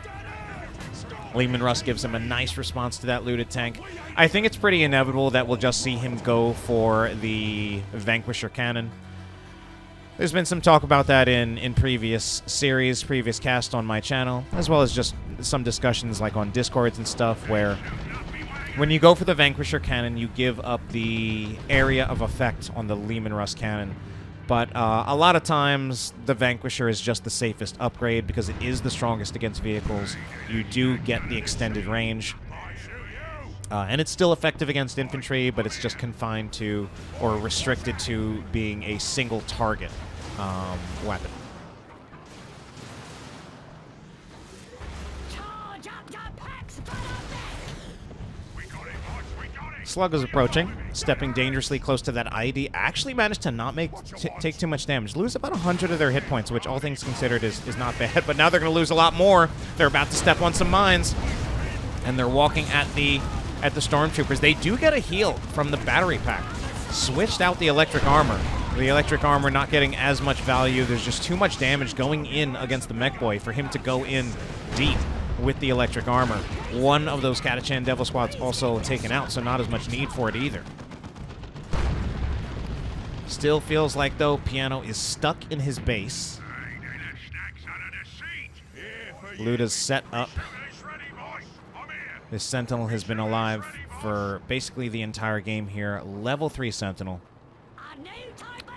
Leman Russ gives him a nice response to that looted tank. I think it's pretty inevitable that we'll just see him go for the Vanquisher Cannon. There's been some talk about that in previous series, previous cast on my channel, as well as just some discussions like on Discords and stuff where when you go for the Vanquisher Cannon, you give up the area of effect on the Leman Russ Cannon. But a lot of times, the Vanquisher is just the safest upgrade because it is the strongest against vehicles. You do get the extended range. And it's still effective against infantry, but it's just confined to, or restricted to, being a single target weapon. Slug is approaching, stepping dangerously close to that ID. Actually managed to not take too much damage. Lose about 100 of their hit points, which all things considered is not bad. But now they're going to lose a lot more. They're about to step on some mines. And they're walking at the Stormtroopers. They do get a heal from the battery pack. Switched out the electric armor. The electric armor not getting as much value. There's just too much damage going in against the mech boy for him to go in deep with the electric armor. One of those Catachan Devil Squads also taken out, so not as much need for it either. Still feels like, though, Piano is stuck in his base. Luda's set up. This Sentinel has been alive for basically the entire game here. Level 3 Sentinel.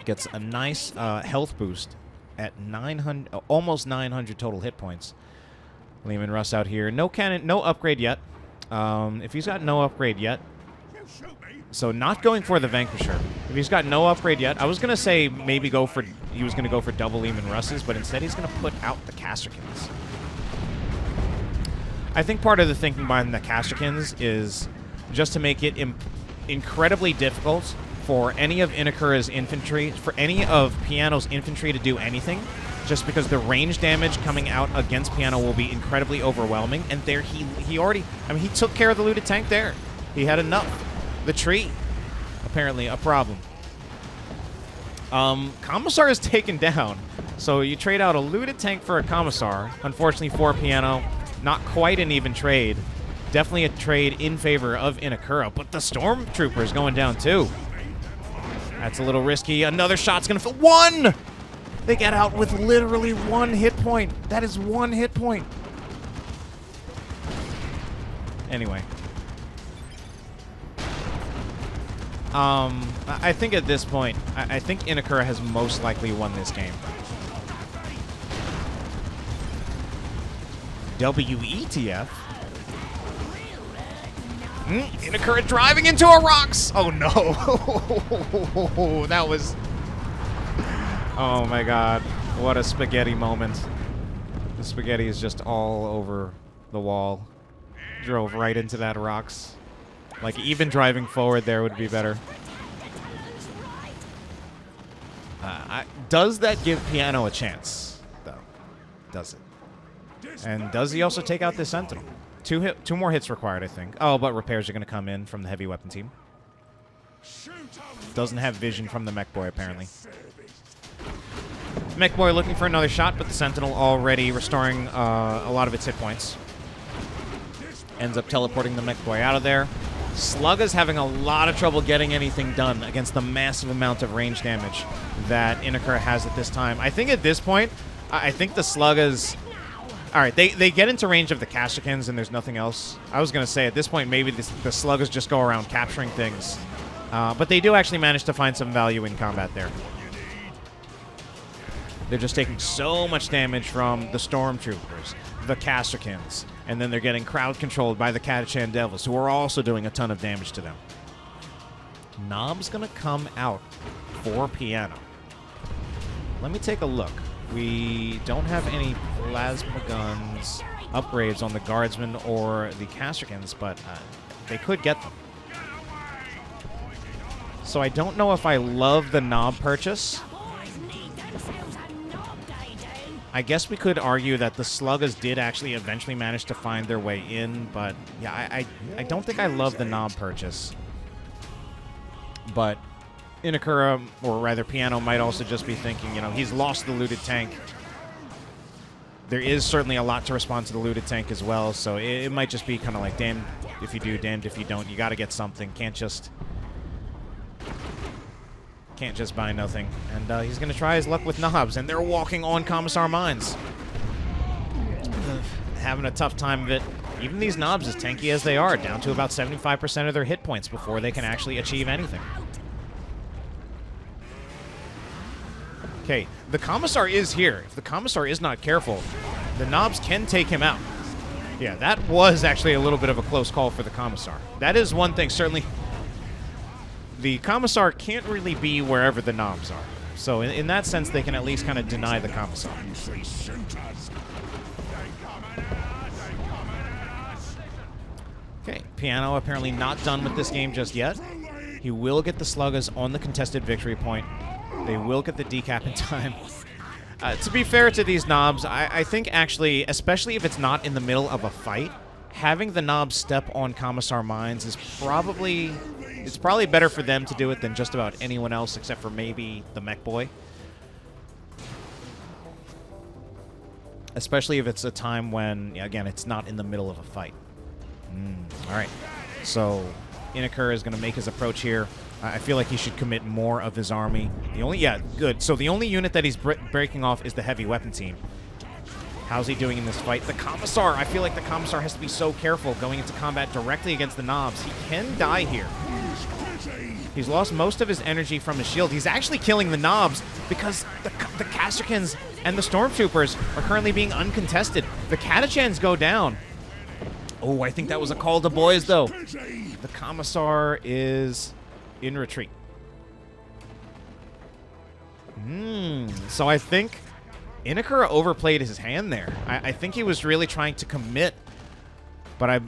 Gets a nice health boost at 900, almost 900 total hit points. Leman Russ out here. No cannon, no upgrade yet. If he's got no upgrade yet, so not going for the Vanquisher. If he's got no upgrade yet, I was going to say maybe he was going to go for double Leman Russes, but instead he's going to put out the Casterkins. I think part of the thinking behind the Casterkins is just to make it incredibly difficult for any of Inekura's infantry, for any of Piano's infantry to do anything, just because the range damage coming out against Piano will be incredibly overwhelming. And there he already, I mean, he took care of the looted tank there. He had enough. The tree, apparently a problem. Commissar is taken down. So you trade out a looted tank for a Commissar. Unfortunately for Piano, not quite an even trade. Definitely a trade in favor of Inekura, but the Stormtrooper is going down too. That's a little risky. Another shot's gonna fill. One! They get out with literally 1 hit point. That is 1 hit point. Anyway. I think at this point, I think Inekura has most likely won this game. WETF? Inekura driving into a rocks! Oh no! That was... Oh my god, what a spaghetti moment. The spaghetti is just all over the wall. Drove right into that rocks. Like, even driving forward there would be better. Does that give Piano a chance, though? Does it? And does he also take out this Sentinel? Two more hits required, I think. Oh, but repairs are going to come in from the heavy weapon team. Doesn't have vision from the mech boy, apparently. Mech boy looking for another shot, but the Sentinel already restoring a lot of its hit points. Ends up teleporting the mech boy out of there. Slugga's having a lot of trouble getting anything done against the massive amount of range damage that Inekura has at this time. I think at this point, I think the Sluggas... Alright, they get into range of the Casterkins and there's nothing else. I was going to say, at this point, maybe the Sluggas just go around capturing things. But they do actually manage to find some value in combat there. They're just taking so much damage from the Stormtroopers, the Casterkins, and then they're getting crowd-controlled by the Catachan Devils, who are also doing a ton of damage to them. Knob's going to come out for Piano. Let me take a look. We don't have any plasma guns upgrades on the Guardsmen or the Casterkins, but they could get them. So I don't know if I love the Knob purchase. I guess we could argue that the Sluggers did actually eventually manage to find their way in, but yeah, I don't think I love the knob purchase. But Inekura, or rather Piano, might also just be thinking, you know, he's lost the looted tank. There is certainly a lot to respond to the looted tank as well, so it might just be kind of like, damned if you do, damned if you don't. You got to get something. Can't just buy nothing. And he's going to try his luck with knobs, and they're walking on Commissar Mines. Having a tough time of it. Even these knobs, as tanky as they are, down to about 75% of their hit points before they can actually achieve anything. Okay, the Commissar is here. If the Commissar is not careful, the knobs can take him out. Yeah, that was actually a little bit of a close call for the Commissar. That is one thing, certainly. The Commissar can't really be wherever the knobs are. So in that sense, they can at least kind of deny the Commissar. Okay, Piano apparently not done with this game just yet. He will get the Sluggers on the contested victory point. They will get the decap in time. To be fair to these knobs, I think actually, especially if it's not in the middle of a fight, having the knobs step on Commissar Mines is probably... It's probably better for them to do it than just about anyone else except for maybe the Mech Boy. Especially if it's a time when, again, it's not in the middle of a fight. All right. So Inekura is going to make his approach here. I feel like he should commit more of his army. Good. So the only unit that he's breaking off is the heavy weapon team. How's he doing in this fight? The Commissar. I feel like the Commissar has to be so careful going into combat directly against the knobs. He can die here. He's lost most of his energy from his shield. He's actually killing the knobs because the Casterkins and the Stormtroopers are currently being uncontested. The Catachans go down. Oh, I think that was a call to boys, though. The Commissar is in retreat. So I think Inekura overplayed his hand there. I think he was really trying to commit, but I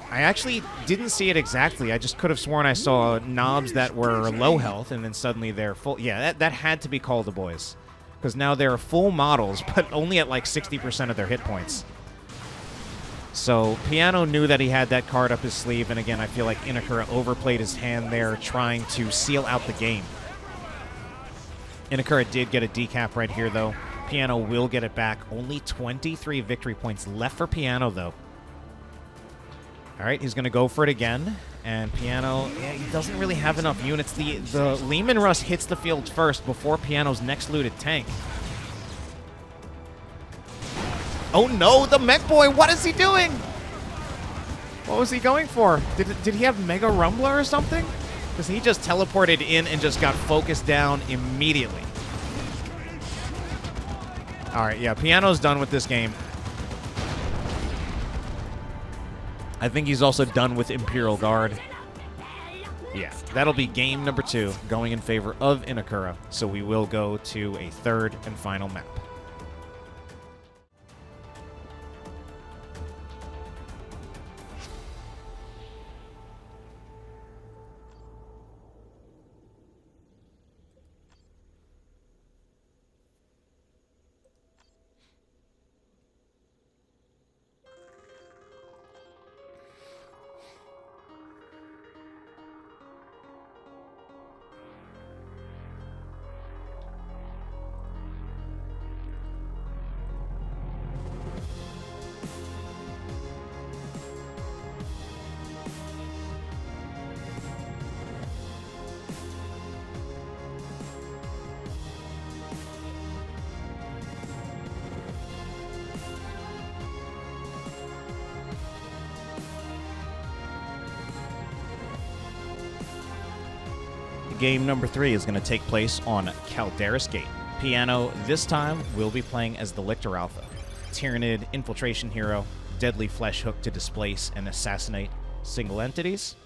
actually didn't see it exactly. I just could have sworn I saw knobs that were low health, and then suddenly they're full. Yeah, that had to be called the boys, because now they're full models, but only at like 60% of their hit points. So Piano knew that he had that card up his sleeve, and again, I feel like Inekura overplayed his hand there, trying to seal out the game. Inekura did get a decap right here, though. Piano will get it back. Only 23 victory points left for Piano, though. All right, he's going to go for it again. And Piano, he doesn't really have enough units. The Lehman Russ hits the field first before Piano's next looted tank. Oh no, the Mech Boy, what is he doing? What was he going for? Did he have Mega Rumbler or something? Because he just teleported in and just got focused down immediately. All right, yeah, Piano's done with this game. I think he's also done with Imperial Guard. Yeah, that'll be game number 2, going in favor of Inekura. So we will go to a third and final map. Game number 3 is going to take place on Calderis Gate. Piano, this time, will be playing as the Lictor Alpha. Tyranid, infiltration hero, deadly flesh hook to displace and assassinate single entities.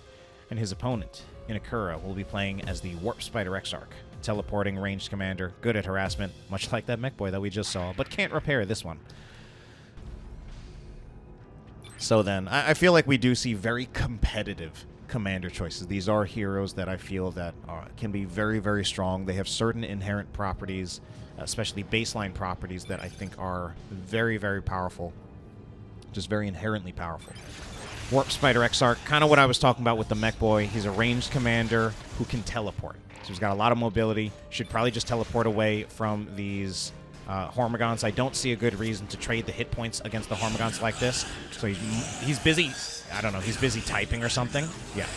And his opponent, Inekura, will be playing as the Warp Spider Exarch. Teleporting ranged commander, good at harassment, much like that Mech Boy that we just saw, but can't repair this one. So then, I feel like we do see very competitive commander choices. These are heroes that I feel that can be very, very strong. They have certain inherent properties, especially baseline properties, that I think are very, very powerful. Just very inherently powerful. Warp Spider Exarch, kind of what I was talking about with the Mech Boy. He's a ranged commander who can teleport. So he's got a lot of mobility. Should probably just teleport away from these Hormigons. I don't see a good reason to trade the hit points against the Hormigons like this. So he's busy, I don't know, he's busy typing or something. Yeah.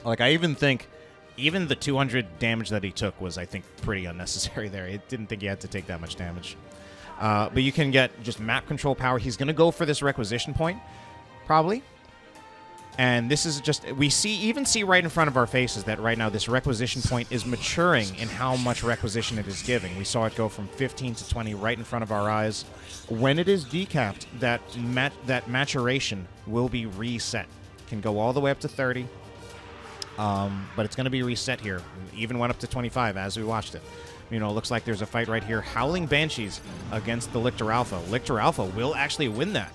Like, I even think, even the 200 damage that he took was, I think, pretty unnecessary there. I didn't think he had to take that much damage. But you can get just map control power. He's going to go for this requisition point, probably. And this is just, we even see right in front of our faces that right now this requisition point is maturing in how much requisition it is giving. We saw it go from 15 to 20 right in front of our eyes. When it is decapped, that maturation will be reset. It can go all the way up to 30, but it's going to be reset here. It even went up to 25 as we watched it. You know, it looks like there's a fight right here. Howling Banshees against the Lictor Alpha. Lictor Alpha will actually win that.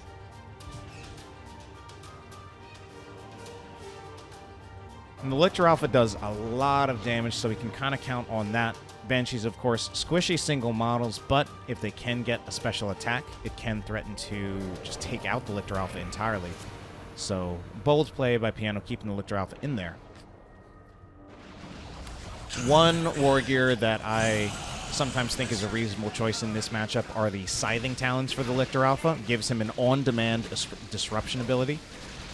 And the Lictor Alpha does a lot of damage, so we can kind of count on that. Banshees, of course, squishy single models, but if they can get a special attack, it can threaten to just take out the Lictor Alpha entirely. So, bold play by Piano, keeping the Lictor Alpha in there. One war gear that I sometimes think is a reasonable choice in this matchup are the Scything Talons for the Lictor Alpha. Gives him an on-demand disruption ability,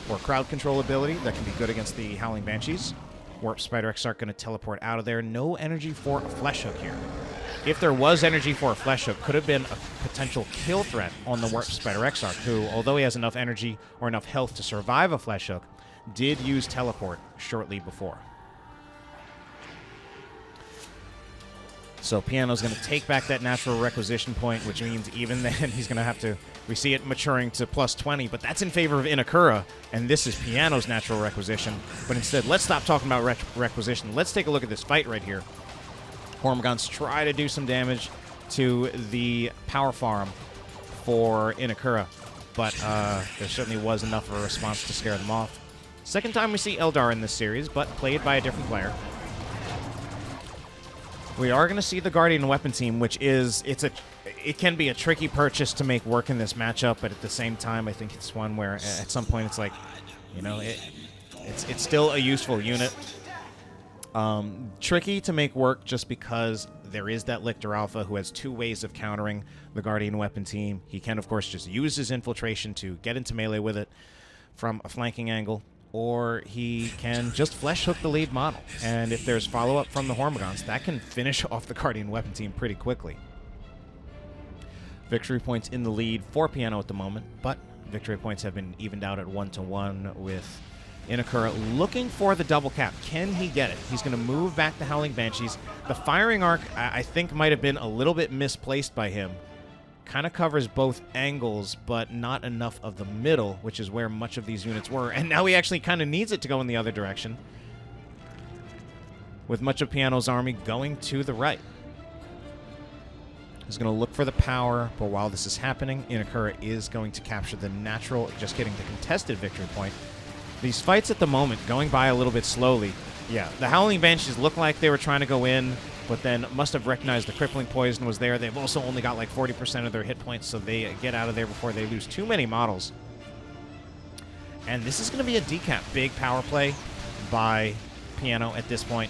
or crowd control ability that can be good against the Howling Banshees. Warp Spider Exarch going to teleport out of there. No energy for a Flesh Hook here. If there was energy for a Flesh Hook, could have been a potential kill threat on the Warp Spider Exarch, who, although he has enough energy or enough health to survive a Flesh Hook, did use teleport shortly before. So Piano's going to take back that natural requisition point, which means even then he's going to have to... We see it maturing to plus 20, but that's in favor of Inekura, and this is Piano's natural requisition. But instead, let's stop talking about requisition. Let's take a look at this fight right here. Hormigons try to do some damage to the power farm for Inekura, but there certainly was enough of a response to scare them off. Second time we see Eldar in this series, but played by a different player. We are going to see the Guardian Weapon Team, which is, it can be a tricky purchase to make work in this matchup, but at the same time, I think it's one where at some point it's like, you know, it's still a useful unit. Tricky to make work just because there is that Lictor Alpha who has two ways of countering the Guardian Weapon Team. He can, of course, just use his infiltration to get into melee with it from a flanking angle, or he can just Flesh Hook the lead model. And if there's follow-up from the Hormigons, that can finish off the Guardian Weapon Team pretty quickly. Victory points in the lead for Piano at the moment, but victory points have been evened out at 1-1 with Inekura looking for the double cap. Can he get it? He's going to move back the Howling Banshees. The firing arc, I think, might have been a little bit misplaced by him. Kind of covers both angles, but not enough of the middle, which is where much of these units were. And now he actually kind of needs it to go in the other direction, with much of Piano's army going to the right. He's going to look for the power, but while this is happening, Inekura is going to capture the natural, just getting the contested victory point. These fights at the moment going by a little bit slowly. Yeah, the Howling Banshees look like they were trying to go in, but then must have recognized the Crippling Poison was there. They've also only got like 40% of their hit points, so they get out of there before they lose too many models. And this is going to be a decap. Big power play by Piano at this point.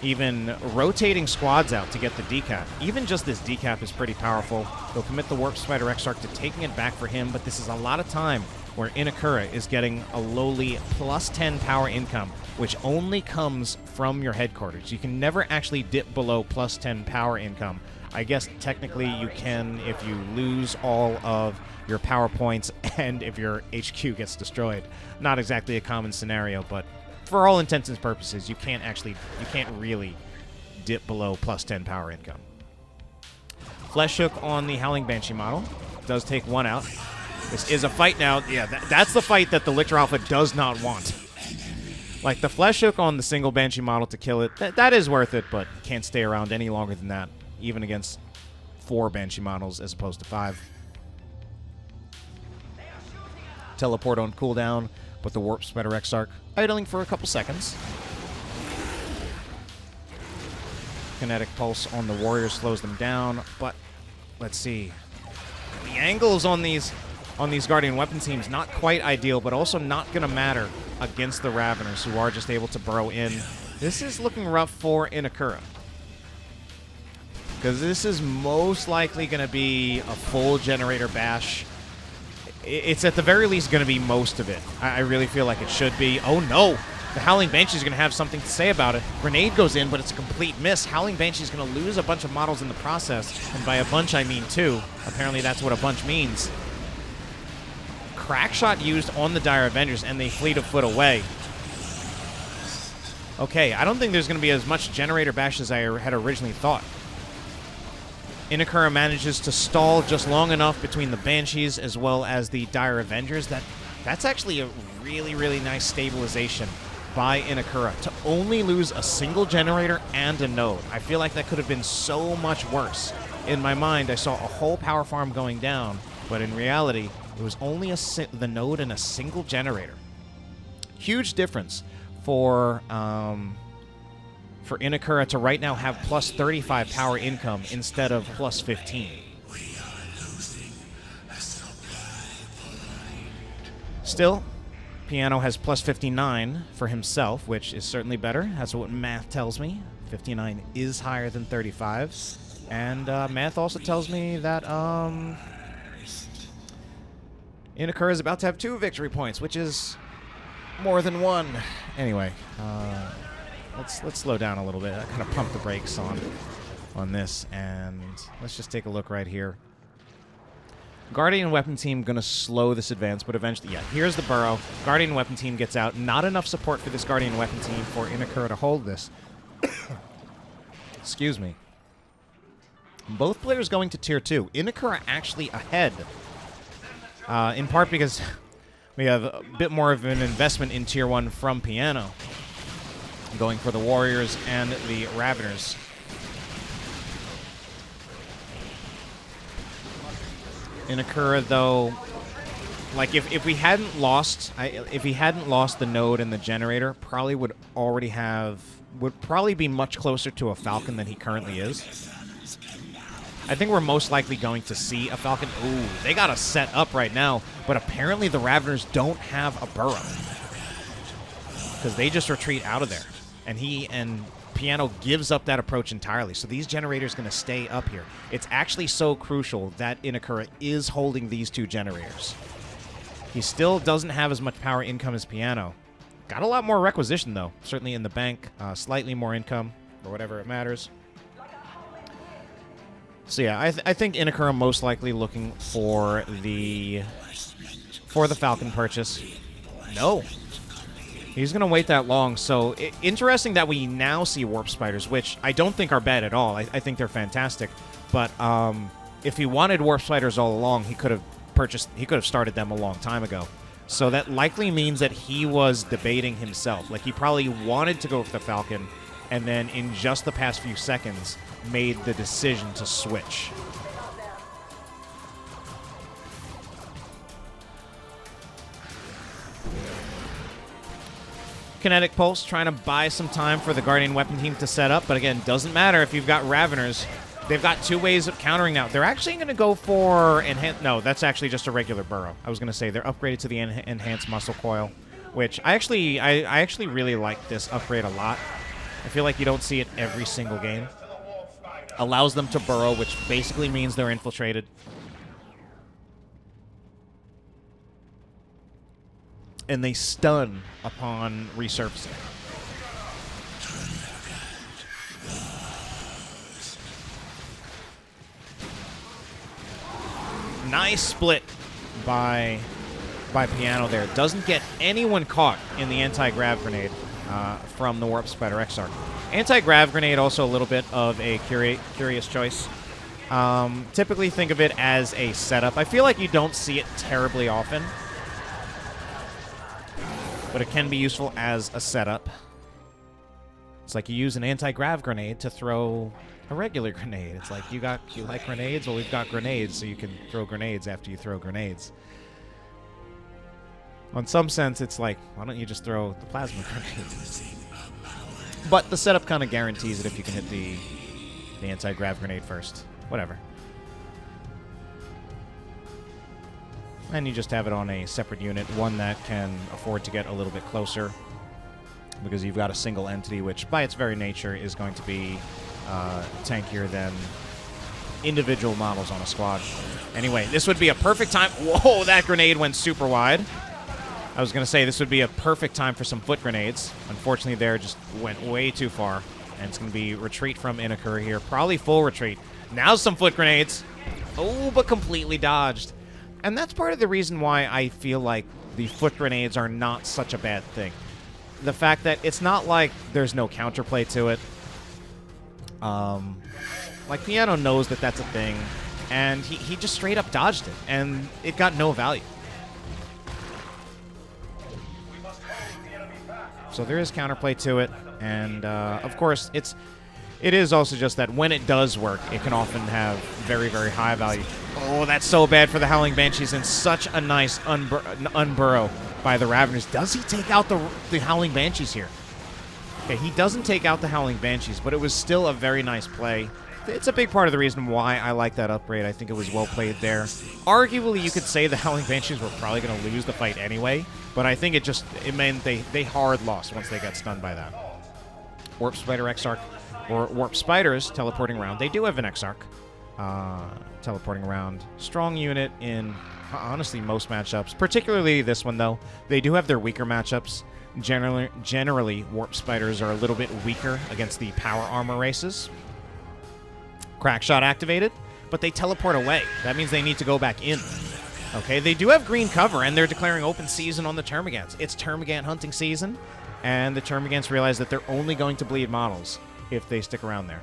Even rotating squads out to get the decap. Even just this decap is pretty powerful. They'll commit the Warp Spider Exarch to taking it back for him, but this is a lot of time where Inekura is getting a lowly plus 10 power income, which only comes from your headquarters. You can never actually dip below plus 10 power income. I guess technically you can if you lose all of your power points and if your HQ gets destroyed. Not exactly a common scenario, but for all intents and purposes, you can't really dip below plus 10 power income. Flesh Hook on the Howling Banshee model does take one out. This is a fight now. Yeah, that's the fight that the Lictor Alpha does not want. Like, the Flesh Hook on the single Banshee model to kill it, that is worth it, but can't stay around any longer than that, even against 4 Banshee models as opposed to 5. Teleport on cooldown, but the Warp Spider Exarch idling for a couple seconds. Kinetic Pulse on the Warriors slows them down, but let's see. The angles on these Guardian Weapon teams, not quite ideal, but also not going to matter against the Raveners, who are just able to burrow in. This is looking rough for Inekura, because this is most likely going to be a full generator bash. It's at the very least going to be most of it. I really feel like it should be. Oh no! The Howling Banshee is going to have something to say about it. Grenade goes in, but it's a complete miss. Howling Banshee is going to lose a bunch of models in the process, and by a bunch I mean 2. Apparently that's what a bunch means. Crack shot used on the Dire Avengers, and they fleet a foot away. Okay, I don't think there's going to be as much generator bash as I had originally thought. Inekura manages to stall just long enough between the Banshees as well as the Dire Avengers. That's actually a really, really nice stabilization by Inekura to only lose a single generator and a node. I feel like that could have been so much worse. In my mind, I saw a whole power farm going down, but in reality, it was only the node and a single generator. Huge difference for Inekura to right now have plus 35 power income instead of plus 15. Still, Piano has plus 59 for himself, which is certainly better. That's what math tells me. 59 is higher than 35. And math also tells me that Inekura is about to have 2 victory points, which is more than 1. Anyway, let's slow down a little bit. I kind of pump the brakes on this, and let's just take a look right here. Guardian Weapon Team going to slow this advance, but eventually, yeah, here's the burrow. Guardian Weapon Team gets out. Not enough support for this Guardian Weapon Team for Inekura to hold this. Excuse me. Both players going to Tier 2. Inekura actually ahead, in part because we have a bit more of an investment in Tier 1 from Piano, going for the Warriors and the Raveners. Inekura, though, like if we hadn't lost, if he hadn't lost the node and the generator, probably would probably be much closer to a Falcon than he currently is. I think we're most likely going to see a Falcon. Ooh, they got a set up right now, but apparently the Raveners don't have a burrow because they just retreat out of there, and Piano gives up that approach entirely. So these generators going to stay up here. It's actually so crucial that Inekura is holding these 2 generators. He still doesn't have as much power income as Piano. Got a lot more requisition, though. Certainly in the bank. Slightly more income, or whatever it matters. So yeah, I think Inekura most likely looking for the Falcon purchase. No. He's going to wait that long, so interesting that we now see Warp Spiders, which I don't think are bad at all. I think they're fantastic, but if he wanted Warp Spiders all along, he could have started them a long time ago. So that likely means that he was debating himself. Like, he probably wanted to go for the Falcon, and then in just the past few seconds, made the decision to switch. Kinetic Pulse trying to buy some time for the Guardian Weapon Team to set up, but again, doesn't matter if you've got Raveners. They've got 2 ways of countering now. They're actually going to go for no, that's actually just a regular burrow. I was going to say they're upgraded to the enhanced muscle coil, which I actually really like this upgrade a lot. I feel like you don't see it every single game. Allows them to burrow, which basically means they're infiltrated. And they stun upon resurfacing. Nice split by Piano there. Doesn't get anyone caught in the anti-grav grenade from the Warp Spider Exarch. Anti-grav grenade also a little bit of a curious choice. Typically think of it as a setup. I feel like you don't see it terribly often, but it can be useful as a setup. It's like you use an anti-grav grenade to throw a regular grenade. It's like you like grenades? Well, we've got grenades, so you can throw grenades after you throw grenades. On some sense, it's like, why don't you just throw the plasma grenade? But the setup kind of guarantees it if you can hit the anti-grav grenade first. Whatever. And you just have it on a separate unit, one that can afford to get a little bit closer, because you've got a single entity, which by its very nature is going to be tankier than individual models on a squad. Anyway, this would be a perfect time. Whoa, that grenade went super wide. I was going to say this would be a perfect time for some foot grenades. Unfortunately, there just went way too far. And it's going to be retreat from Inekura here. Probably full retreat. Now some foot grenades. Oh, but completely dodged. And that's part of the reason why I feel like the foot grenades are not such a bad thing. The fact that it's not like there's no counterplay to it. Like, Piano knows that that's a thing. And he just straight up dodged it. And it got no value. So there is counterplay to it, and of course, it is also just that when it does work, it can often have very, very high value. Oh, that's so bad for the Howling Banshees, and such a nice unburrow by the Raveners. Does he take out the Howling Banshees here? Okay, he doesn't take out the Howling Banshees, but it was still a very nice play. It's a big part of the reason why I like that upgrade. I think it was well played there. Arguably, you could say the Howling Banshees were probably going to lose the fight anyway, but I think it meant they hard lost once they got stunned by that. Warp Spider Exarch, or Warp Spiders teleporting around. They do have an Exarch teleporting around. Strong unit in, honestly, most matchups. Particularly this one, though. They do have their weaker matchups. Generally, Warp Spiders are a little bit weaker against the power armor races. Crack shot activated, but they teleport away. That means they need to go back in. Okay, they do have green cover, and they're declaring open season on the Termagants. It's Termagant hunting season, and the Termagants realize that they're only going to bleed models if they stick around there.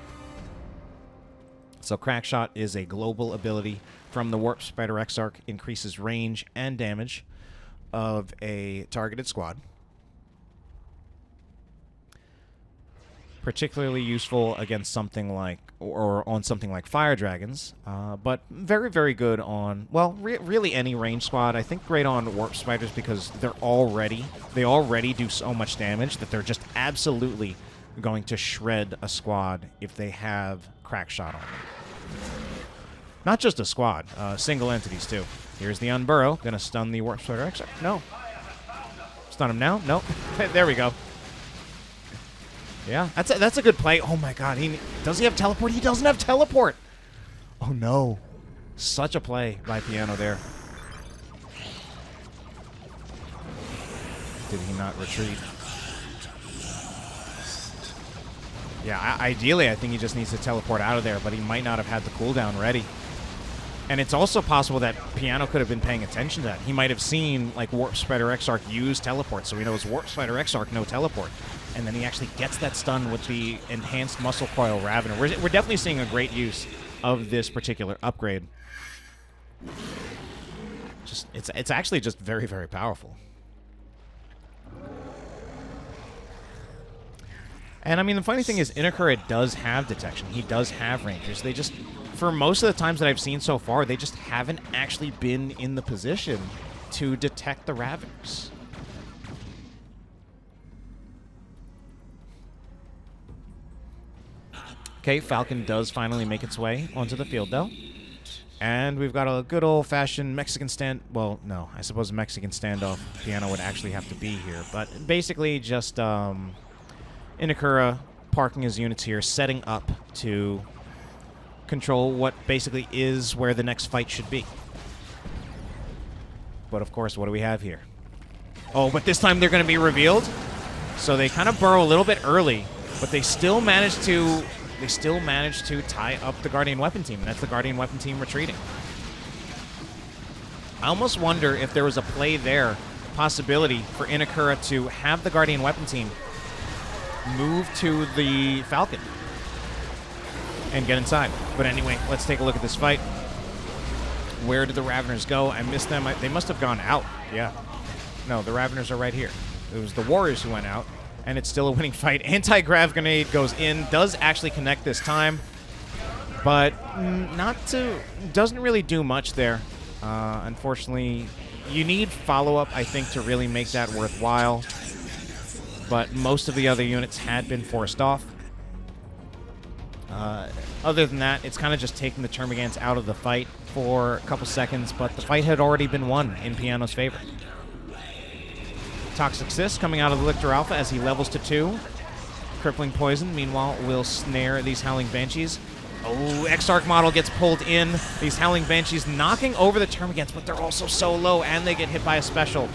So Crack Shot is a global ability from the Warp Spider Exarch, increases range and damage of a targeted squad. Particularly useful against something like, or on something like Fire Dragons, but very, very good on, well, really any range squad. I think great on Warp Spiders because they already do so much damage that they're just absolutely going to shred a squad if they have Crack Shot on them. Not just a squad, single entities too. Here's the Unburrow, gonna stun the Warp Spider Exarch. No. Stun him now? No. There we go. Yeah, that's a good play. Oh my god, does he have teleport? He doesn't have teleport! Oh no. Such a play by Piano there. Did he not retreat? Yeah, ideally I think he just needs to teleport out of there, but he might not have had the cooldown ready. And it's also possible that Piano could have been paying attention to that. He might have seen, like, Warp Spider Exarch use teleport, so he knows Warp Spider Exarch, no teleport. And then he actually gets that stun with the enhanced Muscle Coil Ravener. We're definitely seeing a great use of this particular upgrade. It's actually just very, very powerful. And, I mean, the funny thing is, Inekura does have detection. He does have Rangers. They just, for most of the times that I've seen so far, they just haven't actually been in the position to detect the Raveners. Okay, Falcon does finally make its way onto the field, though. And we've got a good old-fashioned Mexican stand... Well, no, I suppose a Mexican standoff Piano would actually have to be here. But basically just Inekura parking his units here, setting up to control what basically is where the next fight should be. But, of course, what do we have here? Oh, but this time they're going to be revealed. So they kind of burrow a little bit early, but they still manage to... tie up the Guardian Weapon Team, and that's the Guardian Weapon Team retreating. I almost wonder if there was a play there, possibility for Inekura to have the Guardian Weapon Team move to the Falcon and get inside. But anyway, let's take a look at this fight. Where did the Raveners go? I missed them. They must have gone out. Yeah. No, the Raveners are right here. It was the Warriors who went out. And it's still a winning fight. Anti-grav grenade goes in, does actually connect this time, but doesn't really do much there. Unfortunately, you need follow-up, I think, to really make that worthwhile. But most of the other units had been forced off. Other than that, it's kind of just taking the Termagants out of the fight for a couple seconds, but the fight had already been won in Piano's favor. Toxic Cyst coming out of the Lictor Alpha as he levels to 2. Crippling Poison, meanwhile, will snare these Howling Banshees. Oh, Exarch model gets pulled in. These Howling Banshees knocking over the Termagants, but they're also so low, and they get hit by a special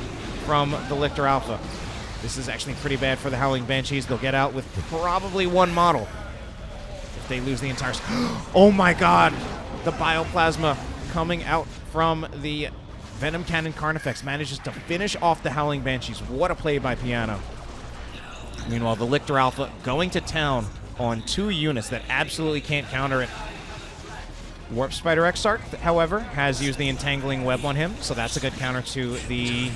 from the Lictor Alpha. This is actually pretty bad for the Howling Banshees. They'll get out with probably one model. If they lose the entire... Oh my god! The Bioplasma coming out from the Venom Cannon Carnifex manages to finish off the Howling Banshees. What a play by Piano. Meanwhile, the Lictor Alpha going to town on 2 units that absolutely can't counter it. Warp Spider Exarch, however, has used the Entangling Web on him, so that's a good counter to the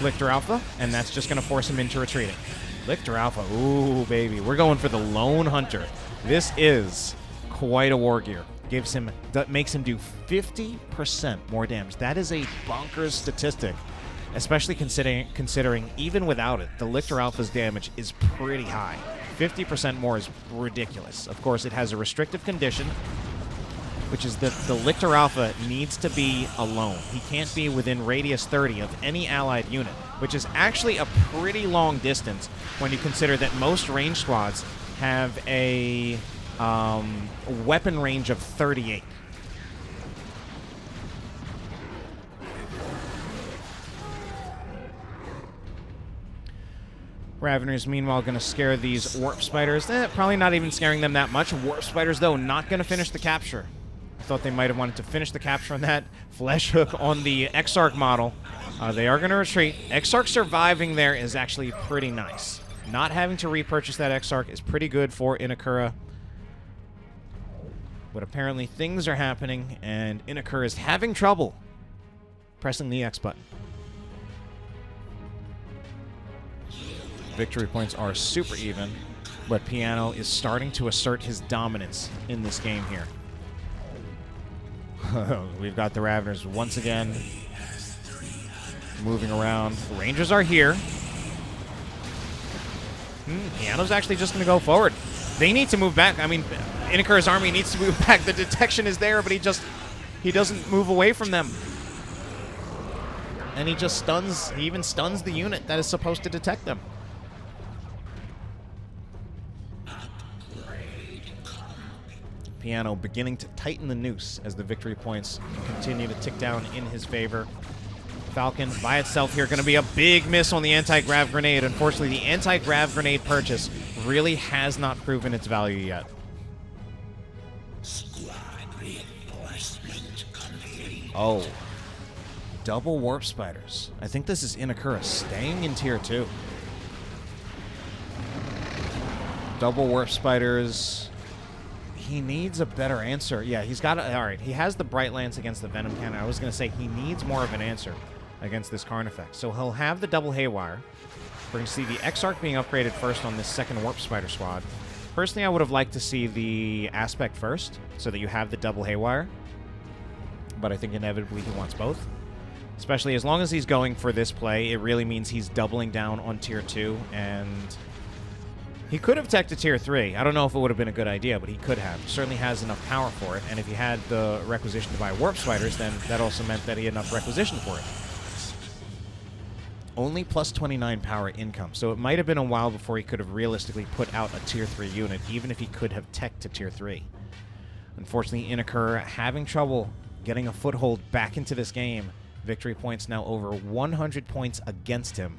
Lictor Alpha, and that's just going to force him into retreating. Lictor Alpha, ooh, baby. We're going for the Lone Hunter. This is quite a war gear. That makes him do 50% more damage. That is a bonkers statistic, especially considering even without it, the Lictor Alpha's damage is pretty high. 50% more is ridiculous. Of course, it has a restrictive condition, which is that the Lictor Alpha needs to be alone. He can't be within radius 30 of any allied unit, which is actually a pretty long distance when you consider that most range squads have a weapon range of 38. Raveners, meanwhile, going to scare these Warp Spiders. Probably not even scaring them that much. Warp Spiders, though, not going to finish the capture. I thought they might have wanted to finish the capture on that. Flesh Hook on the Exarch model. They are going to retreat. Exarch surviving there is actually pretty nice. Not having to repurchase that Exarch is pretty good for Inekura. But apparently things are happening, and Inekura is having trouble pressing the X button. Victory points are super even, but Piano is starting to assert his dominance in this game here. We've got the Raveners once again moving around. Rangers are here. Piano's actually just going to go forward. They need to move back. I mean, Inekura's army needs to move back. The detection is there, but he doesn't move away from them. And he even stuns the unit that is supposed to detect them. Piano beginning to tighten the noose as the victory points continue to tick down in his favor. Falcon by itself here going to be a big miss on the anti-grav grenade. Unfortunately, the anti-grav grenade purchase really has not proven its value yet. Oh. Double Warp Spiders. I think this is Inekura staying in Tier 2. Double Warp Spiders. He needs a better answer. Yeah, he's got all right, he has the Bright Lance against the Venom Cannon. I was going to say he needs more of an answer against this Carnifex. So he'll have the double Haywire. We're going to see the Exarch being upgraded first on this second Warp Spider squad. Personally, I would have liked to see the Aspect first, so that you have the double Haywire. But I think inevitably he wants both. Especially as long as he's going for this play, it really means he's doubling down on Tier 2, and he could have teched to Tier 3. I don't know if it would have been a good idea, but he could have. He certainly has enough power for it, and if he had the requisition to buy Warp Spiders, then that also meant that he had enough requisition for it. Only plus 29 power income, so it might have been a while before he could have realistically put out a Tier 3 unit, even if he could have teched to Tier 3. Unfortunately, Inekura having trouble getting a foothold back into this game. Victory points now over 100 points against him,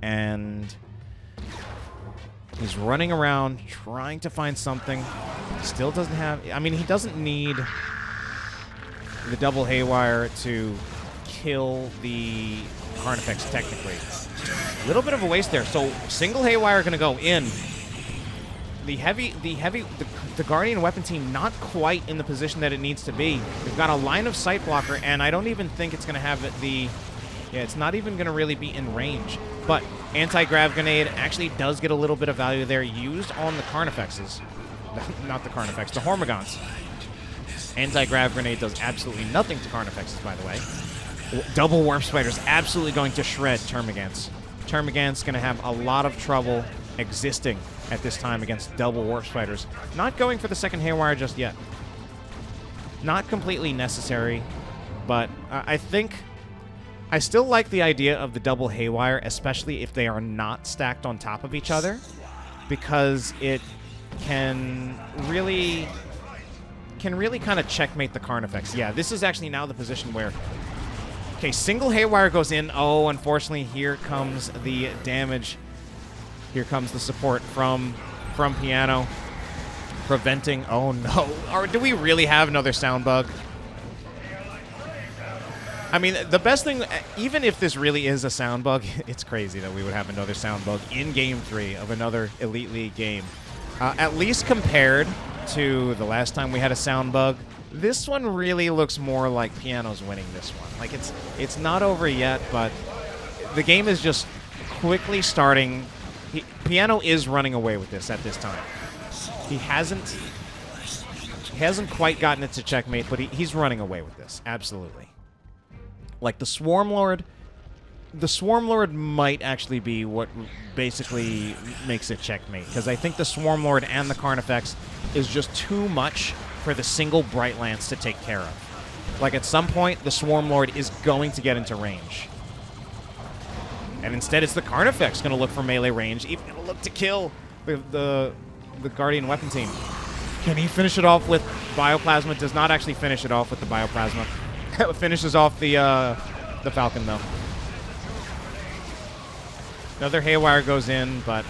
and he's running around trying to find something. Still doesn't have... I mean, he doesn't need the double Haywire to kill the Carnifex, technically. A little bit of a waste there. So, single Haywire going to go in. The Guardian weapon team not quite in the position that it needs to be. We've got a line of sight blocker, and I don't even think it's going to have the... Yeah, it's not even going to really be in range. But anti-grav grenade actually does get a little bit of value there, used on the Carnifexes. Not the Carnifex, the Hormigons. Anti-grav grenade does absolutely nothing to Carnifexes, by the way. Double Warp Spider's absolutely going to shred Termagant's. Termagant's going to have a lot of trouble existing at this time against double Warp Spiders. Not going for the second Haywire just yet. Not completely necessary, but I think I still like the idea of the double Haywire, especially if they are not stacked on top of each other, because it can really kind of checkmate the Carnifex. Yeah, this is actually now the position where, okay, single Haywire goes in. Oh, unfortunately, here comes the damage. Here comes the support from Piano, preventing. Oh no! Or do we really have another sound bug? I mean, the best thing, even if this really is a sound bug, it's crazy that we would have another sound bug in Game 3 of another Elite League game. At least compared to the last time we had a sound bug, this one really looks more like Piano's winning this one. Like, it's not over yet, but the game is just quickly starting. Piano is running away with this at this time. He hasn't quite gotten it to checkmate, but he's running away with this, absolutely. Like, the Swarm Lord might actually be what basically makes it checkmate, because I think the Swarm Lord and the Carnifex is just too much for the single Bright Lance to take care of. Like, at some point, the Swarm Lord is going to get into range. And instead, it's the Carnifex going to look for melee range, even going to look to kill the Guardian Weapon Team. Can he finish it off with Bioplasma? Does not actually finish it off with the Bioplasma. Finishes off the Falcon, though. Another Haywire goes in, but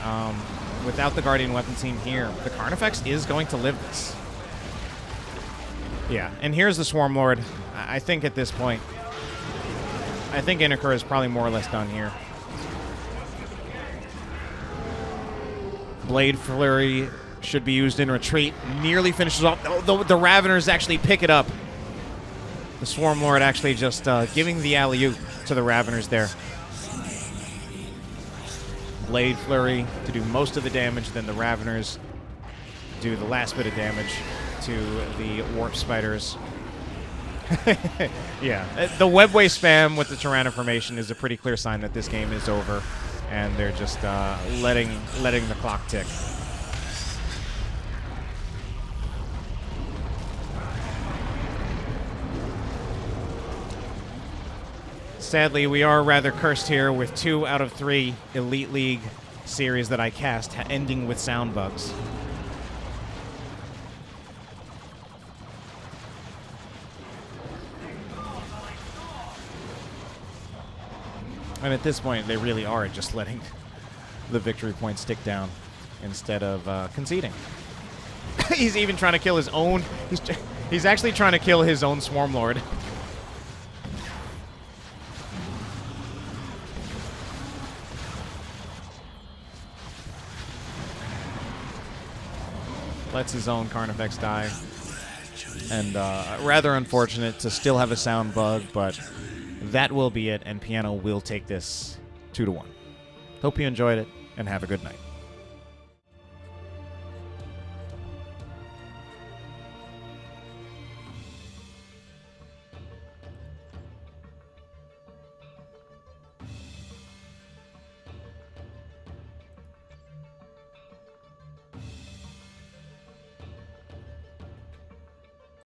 without the Guardian Weapon Team here, the Carnifex is going to live this. Yeah, and here's the Swarm Lord. I think at this point, I think Inekura is probably more or less done here. Blade Flurry should be used in retreat. Nearly finishes off. The Raveners actually pick it up. The Swarm Lord actually just giving the alley-oop to the Raveners there. Blade Flurry to do most of the damage, then the Raveners do the last bit of damage to the Warp Spiders. Yeah, the Webway spam with the Tyranid formation is a pretty clear sign that this game is over, and they're just letting the clock tick. Sadly, we are rather cursed here with 2 out of 3 Elite League series that I cast ending with sound bugs. And at this point, they really are just letting the victory points tick down instead of conceding. He's even trying to kill his own. He's actually trying to kill his own Swarm Lord. Lets his own Carnifex die. And rather unfortunate to still have a sound bug, but that will be it, and Piano will take this 2-1. Hope you enjoyed it, and have a good night.